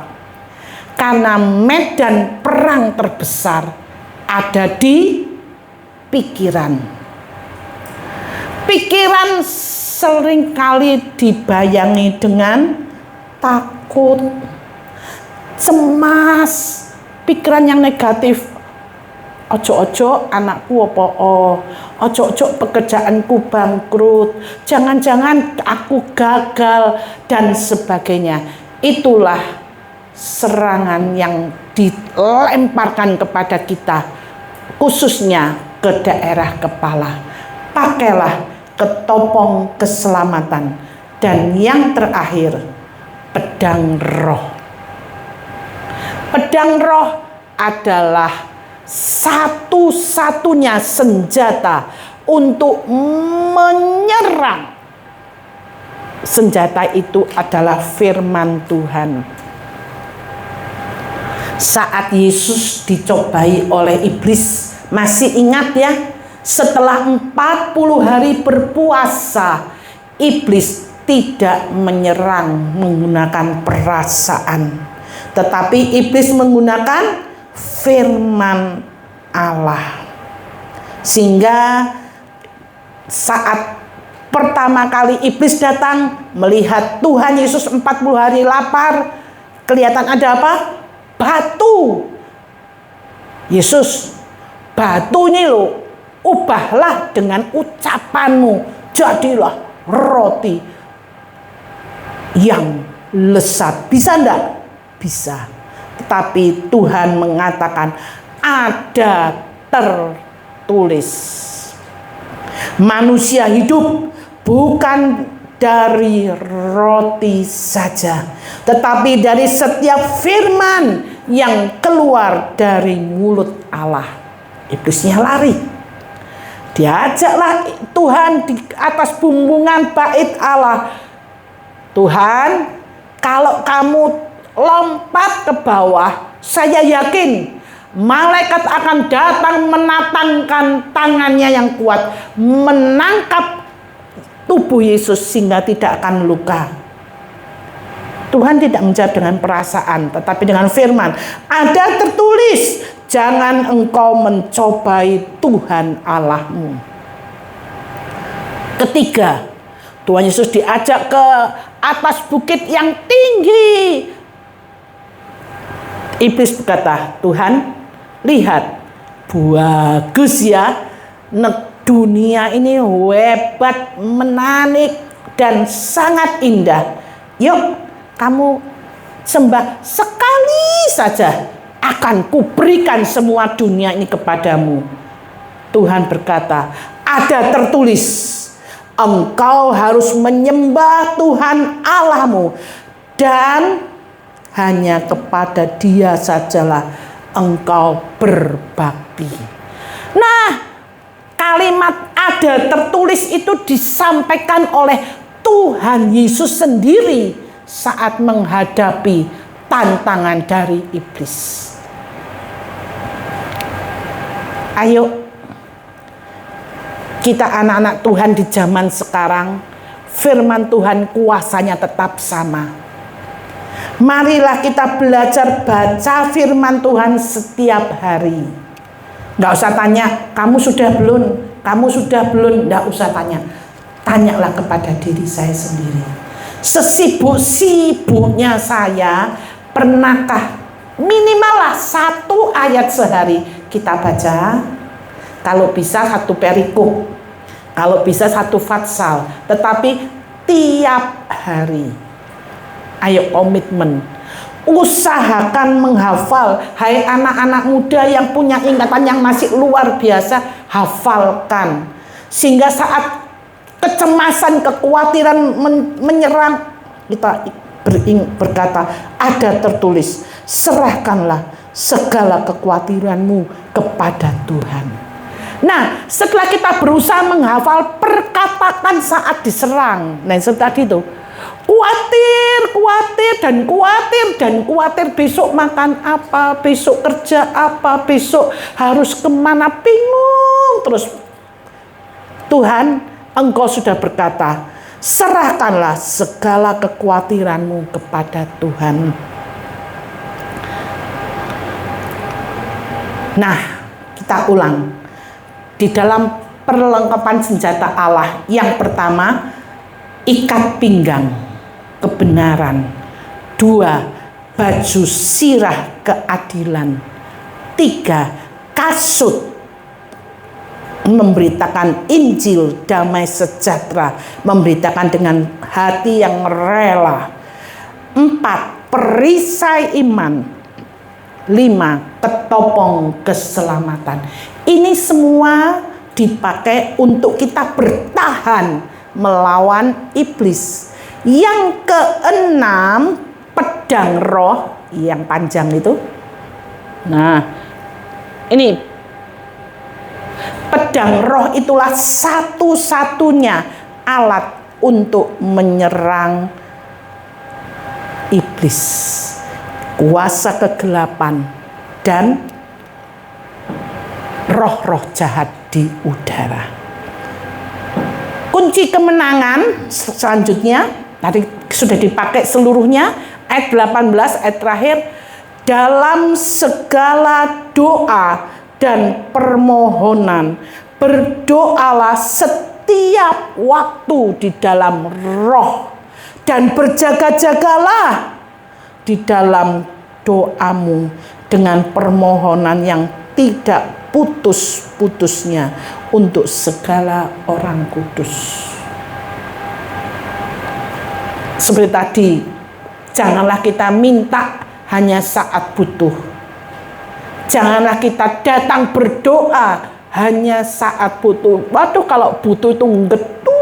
Karena medan perang terbesar ada di pikiran. Pikiran seringkali dibayangi dengan takut, cemas, pikiran yang negatif. Ojo-ojo anakku apa-o, ojo-ojo pekerjaanku bangkrut, jangan-jangan aku gagal dan sebagainya. Itulah serangan yang dilemparkan kepada kita, khususnya ke daerah kepala. Pakailah ketopong keselamatan. Dan yang terakhir, pedang roh. Pedang roh adalah satu-satunya senjata untuk menyerang. Senjata itu adalah firman Tuhan. Saat Yesus dicobai oleh iblis, masih ingat ya? Setelah 40 hari berpuasa, iblis tidak menyerang menggunakan perasaan, tetapi iblis menggunakan firman Allah. Sehingga saat pertama kali iblis datang melihat Tuhan Yesus 40 hari lapar, kelihatan ada apa? Batu. Yesus, batu ini loh, ubahlah dengan ucapanmu, jadilah roti yang lezat. Bisa enggak? Bisa. Tetapi Tuhan mengatakan ada tertulis, manusia hidup bukan dari roti saja, tetapi dari setiap firman yang keluar dari mulut Allah. Iblisnya lari. Diajaklah Tuhan di atas bumbungan bait Allah. Tuhan, kalau kamu lompat ke bawah, saya yakin malaikat akan datang menatangkan tangannya yang kuat, menangkap tubuh Yesus sehingga tidak akan luka. Tuhan tidak menjawab dengan perasaan, tetapi dengan firman. Ada tertulis, jangan engkau mencobai Tuhan Allahmu. Ketiga, Tuhan Yesus diajak ke atas bukit yang tinggi. Iblis berkata, Tuhan, lihat, bagus ya, dunia ini hebat, menarik, dan sangat indah. Yuk, kamu sembah sekali saja, akan kuberikan semua dunia ini kepadamu. Tuhan berkata, ada tertulis, engkau harus menyembah Tuhan Allahmu, dan hanya kepada Dia sajalah engkau berbakti. Nah, kalimat ada tertulis itu disampaikan oleh Tuhan Yesus sendiri saat menghadapi tantangan dari iblis. Ayo, kita anak-anak Tuhan di zaman sekarang, firman Tuhan kuasanya tetap sama. Marilah kita belajar baca firman Tuhan setiap hari. Nggak usah tanya, kamu sudah belum? Kamu sudah belum? Nggak usah tanya. Tanyalah kepada diri saya sendiri. Sesibuk-sibuknya saya, pernahkah minimal 1 ayat sehari kita baca? Kalau bisa 1 perikop, kalau bisa 1 fatsal, tetapi tiap hari. Ayo komitmen, usahakan menghafal. Hai anak-anak muda yang punya ingatan yang masih luar biasa, hafalkan. Sehingga saat kecemasan, kekhawatiran menyerang, kita berkata, ada tertulis, serahkanlah segala kekhawatiranmu kepada Tuhan. Nah, setelah kita berusaha menghafal, perkatakan saat diserang. Nah, seperti itu. Khawatir, besok makan apa, besok kerja apa, besok harus kemana, bingung terus. Tuhan, Engkau sudah berkata, serahkanlah segala kekhawatiranmu kepada Tuhan. Nah, kita ulang. Di dalam perlengkapan senjata Allah, yang pertama, ikat pinggang kebenaran. 2, baju sirah keadilan. 3, kasut memberitakan Injil damai sejahtera, memberitakan dengan hati yang rela. 4, perisai iman. 5, ketopong keselamatan. Ini semua dipakai untuk kita bertahan melawan iblis. Yang keenam, pedang roh yang panjang itu. Nah, ini pedang roh itulah satu-satunya alat untuk menyerang iblis, kuasa kegelapan, dan roh-roh jahat di udara. Kunci kemenangan selanjutnya tadi sudah dipakai seluruhnya, ayat 18, ayat terakhir, dalam segala doa dan permohonan berdoalah setiap waktu di dalam roh, dan berjaga-jagalah di dalam doamu dengan permohonan yang tidak putus-putusnya untuk segala orang kudus. Seperti tadi, janganlah kita minta hanya saat butuh. Janganlah kita datang berdoa hanya saat butuh. Waduh, kalau butuh itu ngetu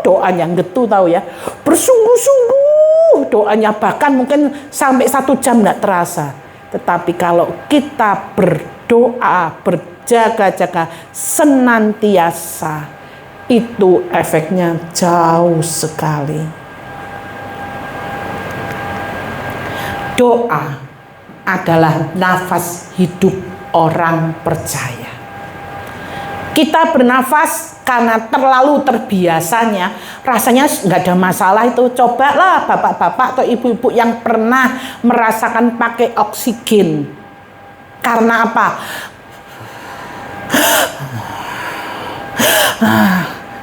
doanya, ngetu tahu ya. Bersungguh-sungguh doanya, bahkan mungkin sampai 1 jam nggak terasa. Tetapi kalau kita berdoa, berjaga-jaga senantiasa, itu efeknya jauh sekali. Doa adalah nafas hidup orang percaya. Kita bernafas karena terlalu terbiasanya, rasanya nggak ada masalah itu. Cobalah bapak-bapak atau ibu-ibu yang pernah merasakan pakai oksigen. Karena apa?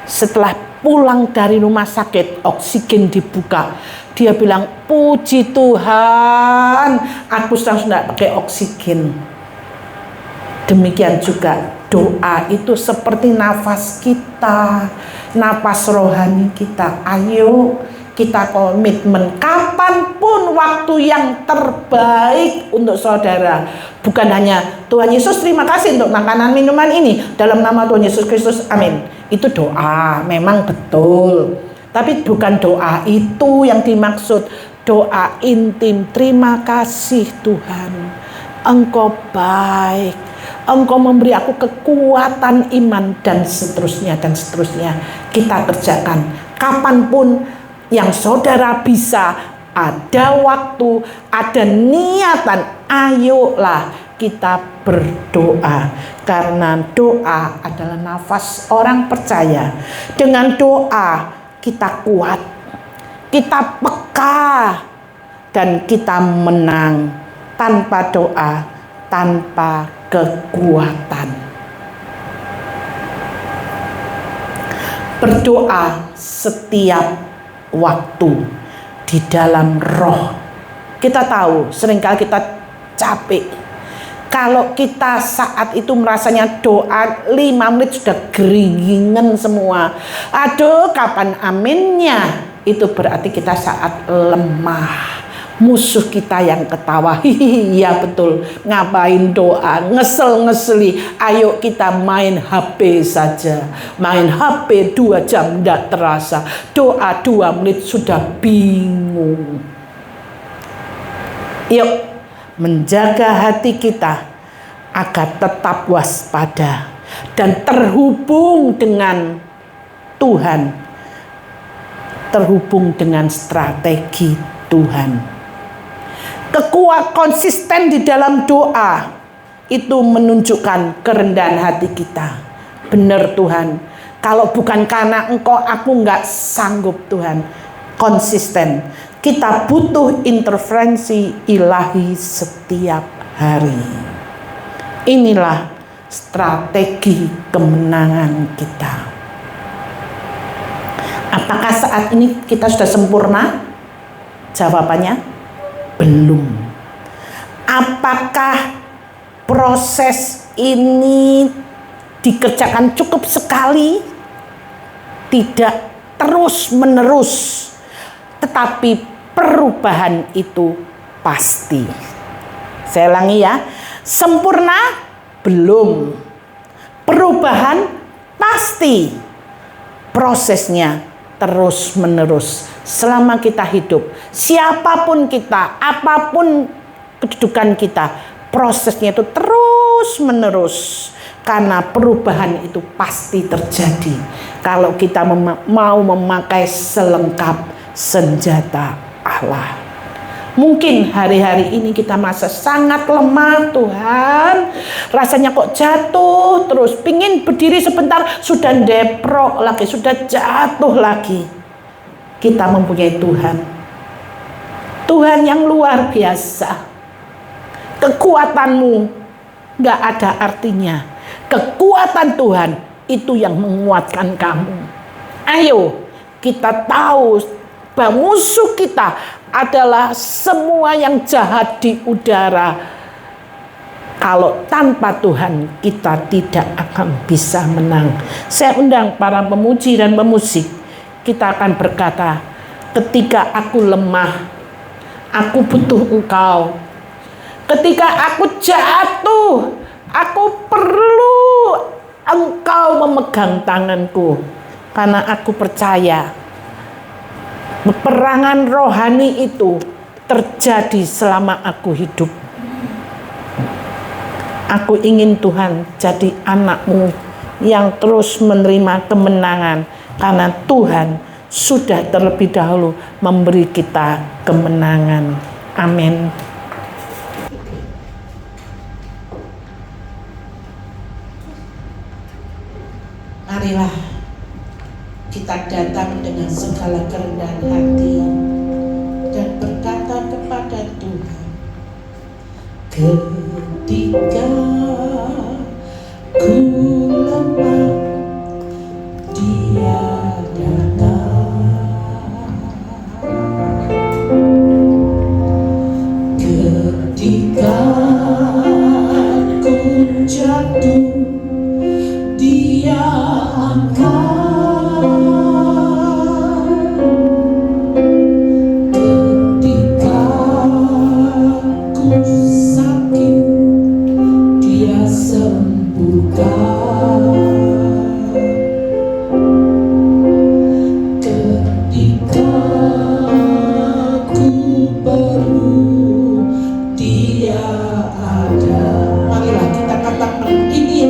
Setelah pulang dari rumah sakit, oksigen dibuka. Dia bilang, puji Tuhan, aku sudah tidak pakai oksigen. Demikian juga doa itu seperti nafas kita, nafas rohani kita. Ayo kita komitmen kapanpun waktu yang terbaik untuk saudara. Bukan hanya Tuhan Yesus terima kasih untuk makanan minuman ini dalam nama Tuhan Yesus Kristus, amin. Itu doa, memang betul. Tapi bukan doa itu yang dimaksud. Doa intim, terima kasih Tuhan, Engkau baik, Engkau memberi aku kekuatan iman, dan seterusnya dan seterusnya. Kita kerjakan kapanpun yang saudara bisa, ada waktu, ada niatan, ayolah kita berdoa. Karena doa adalah nafas orang percaya. Dengan doa kita kuat, kita peka, dan kita menang. Tanpa doa, tanpa kekuatan. Berdoa setiap waktu di dalam roh. Kita tahu seringkali kita capek. Kalau kita saat itu merasanya doa 5 menit sudah geringan semua. Aduh, kapan aminnya? Itu berarti kita saat lemah. Musuh kita yang ketawa, iya betul, ngapain doa, ngeseli, ayo kita main HP saja, main HP 2 jam tidak terasa, doa 2 menit sudah bingung. Yuk menjaga hati kita agar tetap waspada dan terhubung dengan Tuhan, terhubung dengan strategi Tuhan. Konsisten di dalam doa itu menunjukkan kerendahan hati kita. Benar Tuhan, kalau bukan karena Engkau aku nggak sanggup Tuhan. Konsisten. Kita butuh intervensi ilahi setiap hari. Inilah strategi kemenangan kita. Apakah saat ini kita sudah sempurna? Jawabannya belum. Apakah proses ini dikerjakan cukup sekali? Tidak terus menerus, tetapi perubahan itu pasti. Saya ulangi ya, sempurna belum, perubahan pasti, prosesnya terus menerus. Selama kita hidup, siapapun kita, apapun kedudukan kita, prosesnya itu terus menerus. Karena perubahan itu pasti terjadi kalau kita mau memakai selengkap senjata Allah. Mungkin hari-hari ini kita merasa sangat lemah Tuhan, rasanya kok jatuh terus, pingin berdiri sebentar sudah deprok lagi, sudah jatuh lagi. Kita mempunyai Tuhan, Tuhan yang luar biasa. Kekuatanmu gak ada artinya. Kekuatan Tuhan itu yang menguatkan kamu. Ayo kita tahu bahwa musuh kita adalah semua yang jahat di udara. Kalau tanpa Tuhan kita tidak akan bisa menang. Saya undang para pemuji dan pemusik. Kita akan berkata, ketika aku lemah, aku butuh Engkau. Ketika aku jatuh, aku perlu Engkau memegang tanganku. Karena aku percaya peperangan rohani itu terjadi selama aku hidup. Aku ingin Tuhan jadi anak-Mu yang terus menerima kemenangan. Karena Tuhan sudah terlebih dahulu memberi kita kemenangan. Amin. Marilah kita datang dengan segala kerendahan hati dan berkata kepada Tuhan, ketika ku lemah, Dia datang. Ketika ku jatuh, Dia angkat. Ketika ku sakit, Dia sembuhkan. Ini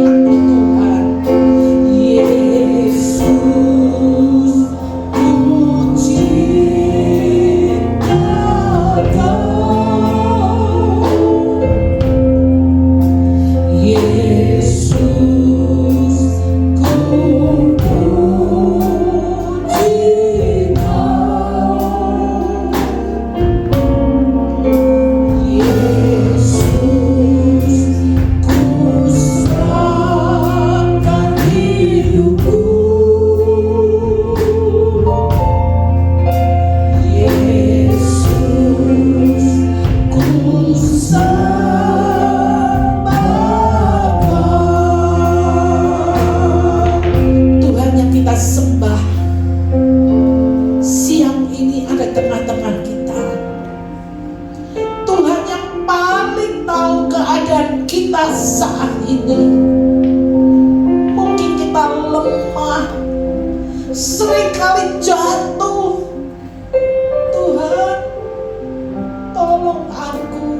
saat ini. Mungkin kita lemah, seringkali jatuh. Tuhan, tolong aku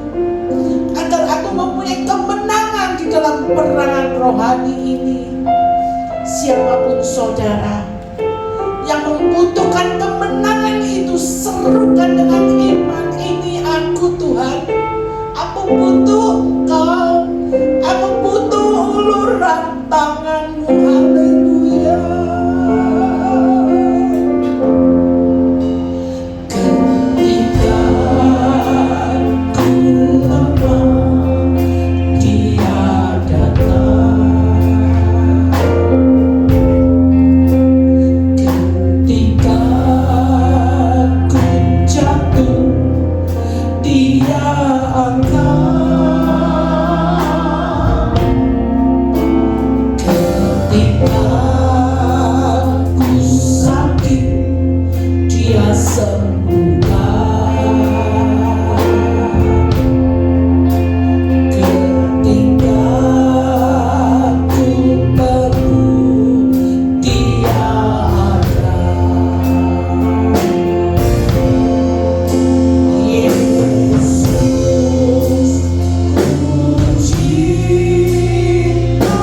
agar aku mempunyai kemenangan di dalam perangan rohani ini. Siapapun saudara yang membutuhkan kemenangan itu, serukan dengan iman, ini aku Tuhan. Aku butuh Engkau, aku butuh uluran tangan-Mu. Haleluya. Ketika ku lemah, Dia datang. Ketika ku jatuh, Dia angkat. Ketika ku sakit, Dia sembuhkan. Ketika ku perlu, Dia ada. Yesus, ku cinta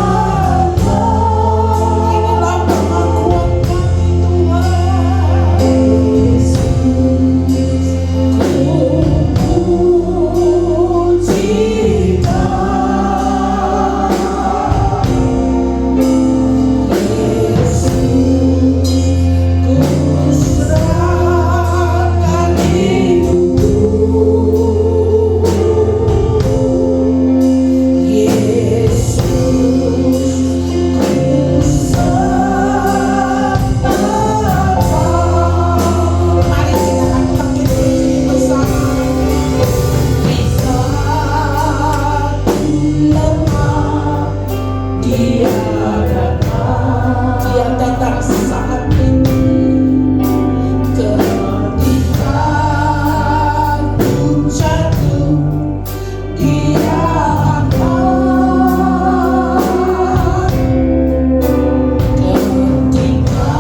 Kau. Inilah pengakuan kami Tuhan. Yesus, ku puji Kau. Yesus, ku serahkan hidupku. Yesus, ku sembah Kau. Mari kita angkat berdiri bersama. Ketika ku lemah, Dia datang. Dia datang saat ini. Ketika ku jatuh, Dia angkat. Ketika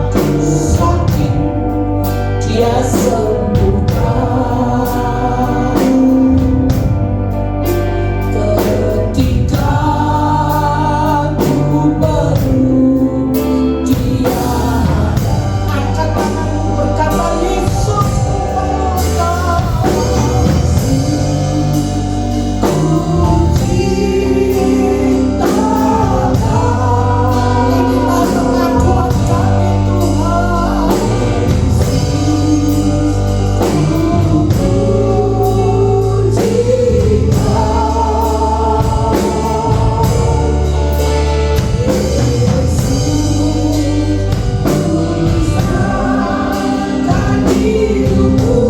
ku sakit, Dia sembuhkan. Ketika ku perlu, Dia ada. Angkat tanganmu, berkata, Yesus, ku perlu Kau. Ku cinta Kau. Inilah pengakuan kami Tuhan. Ku puji Kau. Yesus, ku serahkan hidupku.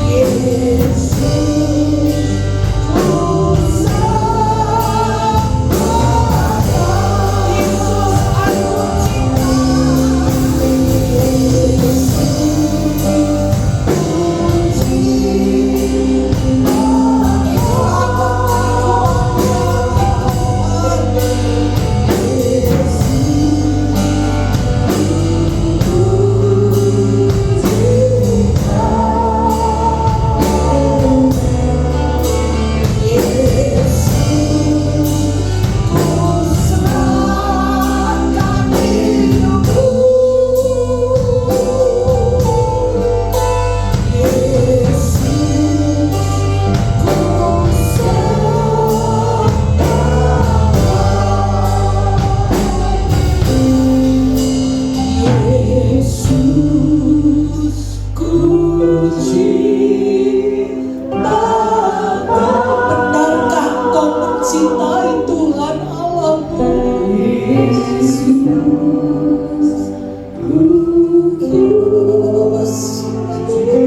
Yesus, ku sembah Kau. Yesus, aku cinta. Yesus, puji Kau. Itulah pengakuan kami Tuhan. Yesus, ku cinta Kau. Benarkah kau mencintai Tuhan Allahmu? Yesus, ku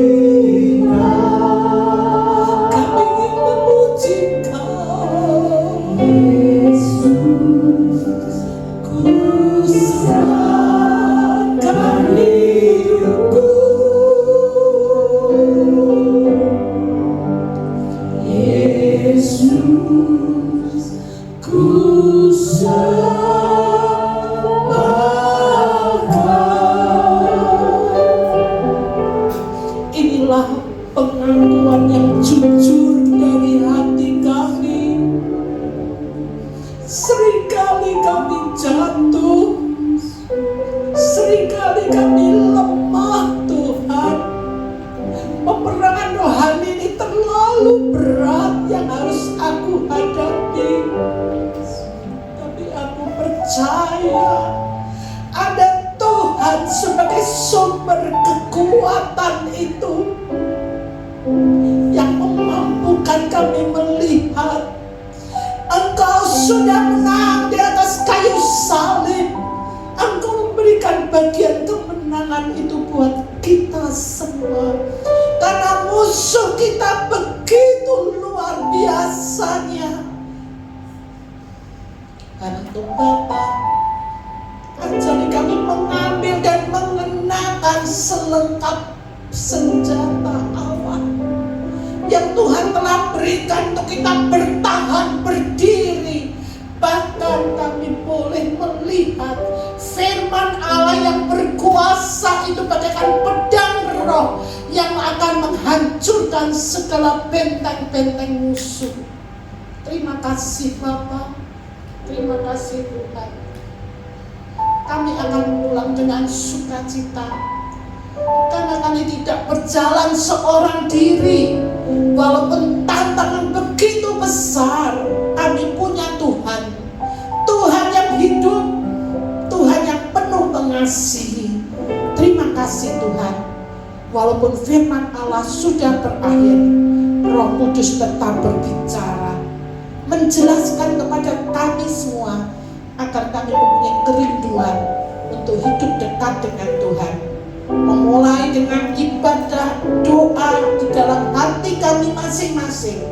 cinta. Kami ingin memuji Kau. Yesus, ku serahkan hidupku. seringkali kami lemah Tuhan. Peperangan rohani ini terlalu berat yang harus aku hadapi. Tapi aku percaya ada Tuhan sebagai sumber kekuatan itu yang memampukan kami melihat Engkau sudah menang di atas kayu salib. Engkau memberikan bagian kemenangan itu buat kita semua. Karena musuh kita begitu luar biasanya. Karena itu Bapa, ajari kami mengambil dan mengenakan selengkap senjata Allah yang Tuhan telah berikan untuk kita bertahan berdiri. Bahkan kami boleh melihat firman Allah yang berkuasa itu bagaikan pedang roh yang akan menghancurkan segala benteng-benteng musuh. Terima kasih Bapa, terima kasih Tuhan. Kami akan pulang dengan sukacita karena kami tidak berjalan seorang diri. Walaupun tantangan begitu besar, kami punya Tuhan. Tuhan yang hidup, Tuhan yang penuh mengasihi. Terima kasih Tuhan. Walaupun firman Allah sudah berakhir, Roh Kudus tetap berbicara, menjelaskan kepada kami semua agar kami mempunyai kerinduan untuk hidup dekat dengan Tuhan. Memulai dengan ibadah, doa di dalam hati kami masing-masing,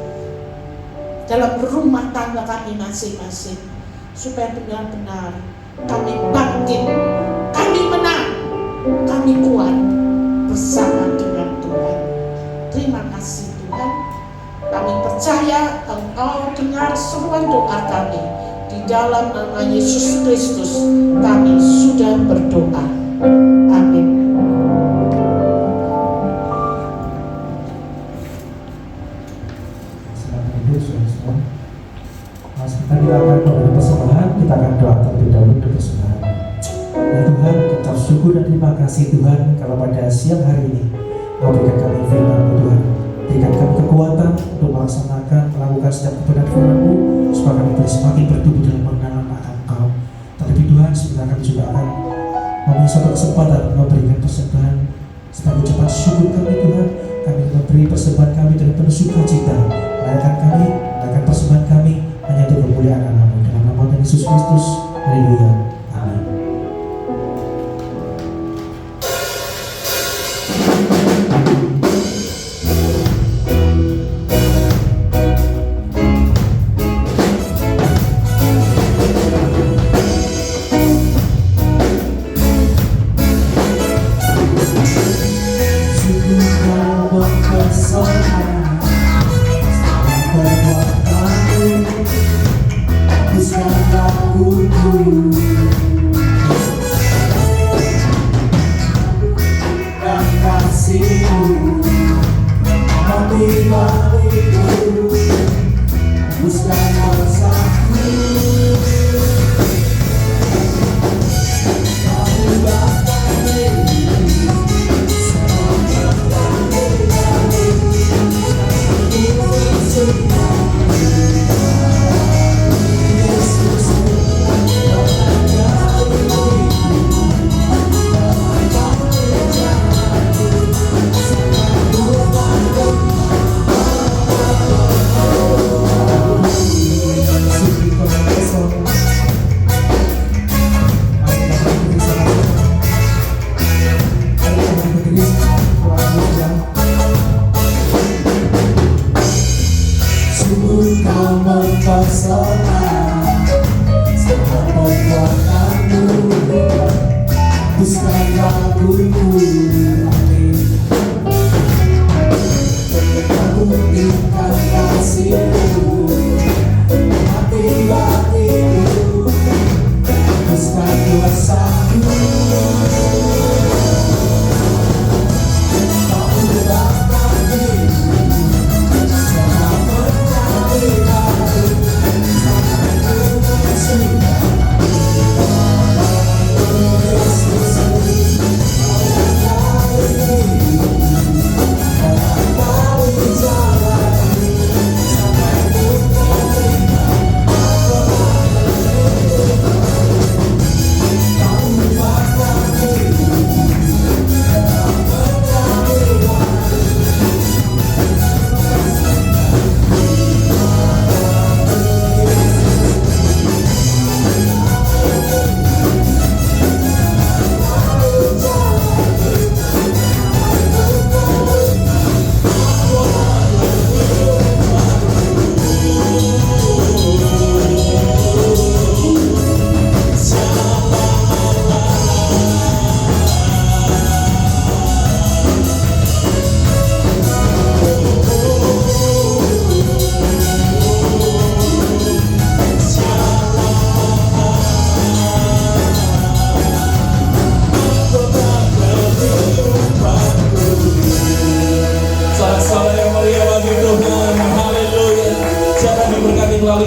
dalam rumah tangga kami masing-masing, supaya benar-benar kami bangkit, kami menang, kami kuat bersama dengan Tuhan. Terima kasih Tuhan. Kami percaya Engkau dengar seruan doa kami. Di dalam nama Yesus Kristus kami sudah berdoa. Amin. Kita akan memberi persembahan, kita akan doa terlebih dahulu untuk persembahan. Ya Tuhan, kita syukur dan terima kasih Tuhan kalau pada siang hari ini Kau berikan kami firman-Mu Tuhan. Berikan kami kekuatan untuk melakukan setiap kebenaran firman-Mu supaya kami boleh semakin bertumbuh dalam mengenal akan Kau. Terlebih Tuhan, sebenarnya kami juga akan memiliki suatu kesempatan memberikan persembahan sebagai ucapan syukur kami Tuhan. Kami memberi persembahan kami dengan penuh sukacita. Layakan persembahan kami hanya untuk kemuliaan nama-Mu. Dalam nama Tuhan Yesus Kristus. Haleluya. Amin.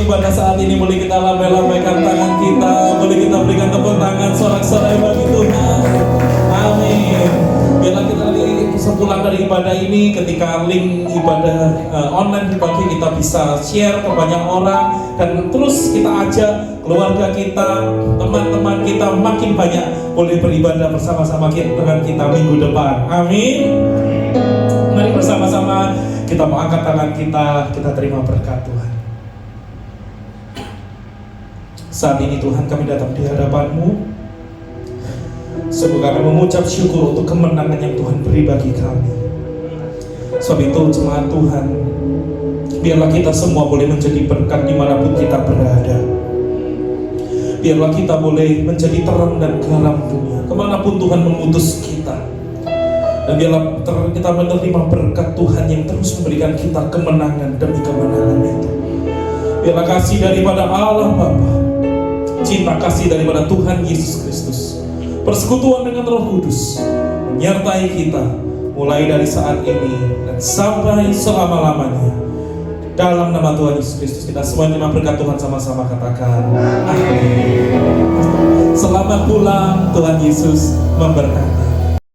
pada saat ini boleh kita lambaikan tangan kita, boleh kita berikan tepuk tangan sorak-sorai bagi Tuhan. Amin. Biarlah kita sepulang dari ibadah ini, ketika link ibadah online dibagi, kita bisa share ke banyak orang, dan terus kita ajak keluarga kita, teman-teman kita makin banyak boleh beribadah bersama-sama dengan kita minggu depan. Amin. Mari bersama-sama kita mau angkat tangan kita terima berkat Tuhan. Saat ini Tuhan, kami datang di hadapan-Mu. Sungguh kami mengucap syukur untuk kemenangan yang Tuhan beri bagi kami. Sebab itu jemaat Tuhan, biarlah kita semua boleh menjadi berkat dimanapun kita berada. Biarlah kita boleh menjadi terang dan garam dunia kemanapun Tuhan mengutus kita. Dan biarlah kita menerima berkat Tuhan yang terus memberikan kita kemenangan demi kemenangan itu. Biarlah kasih daripada Allah Bapa, cinta kasih daripada Tuhan Yesus Kristus, persekutuan dengan Roh Kudus menyertai kita mulai dari saat ini dan sampai selama-lamanya. Dalam nama Tuhan Yesus Kristus kita semua terima berkat Tuhan, sama-sama katakan amin. Selamat pulang, Tuhan Yesus memberkati.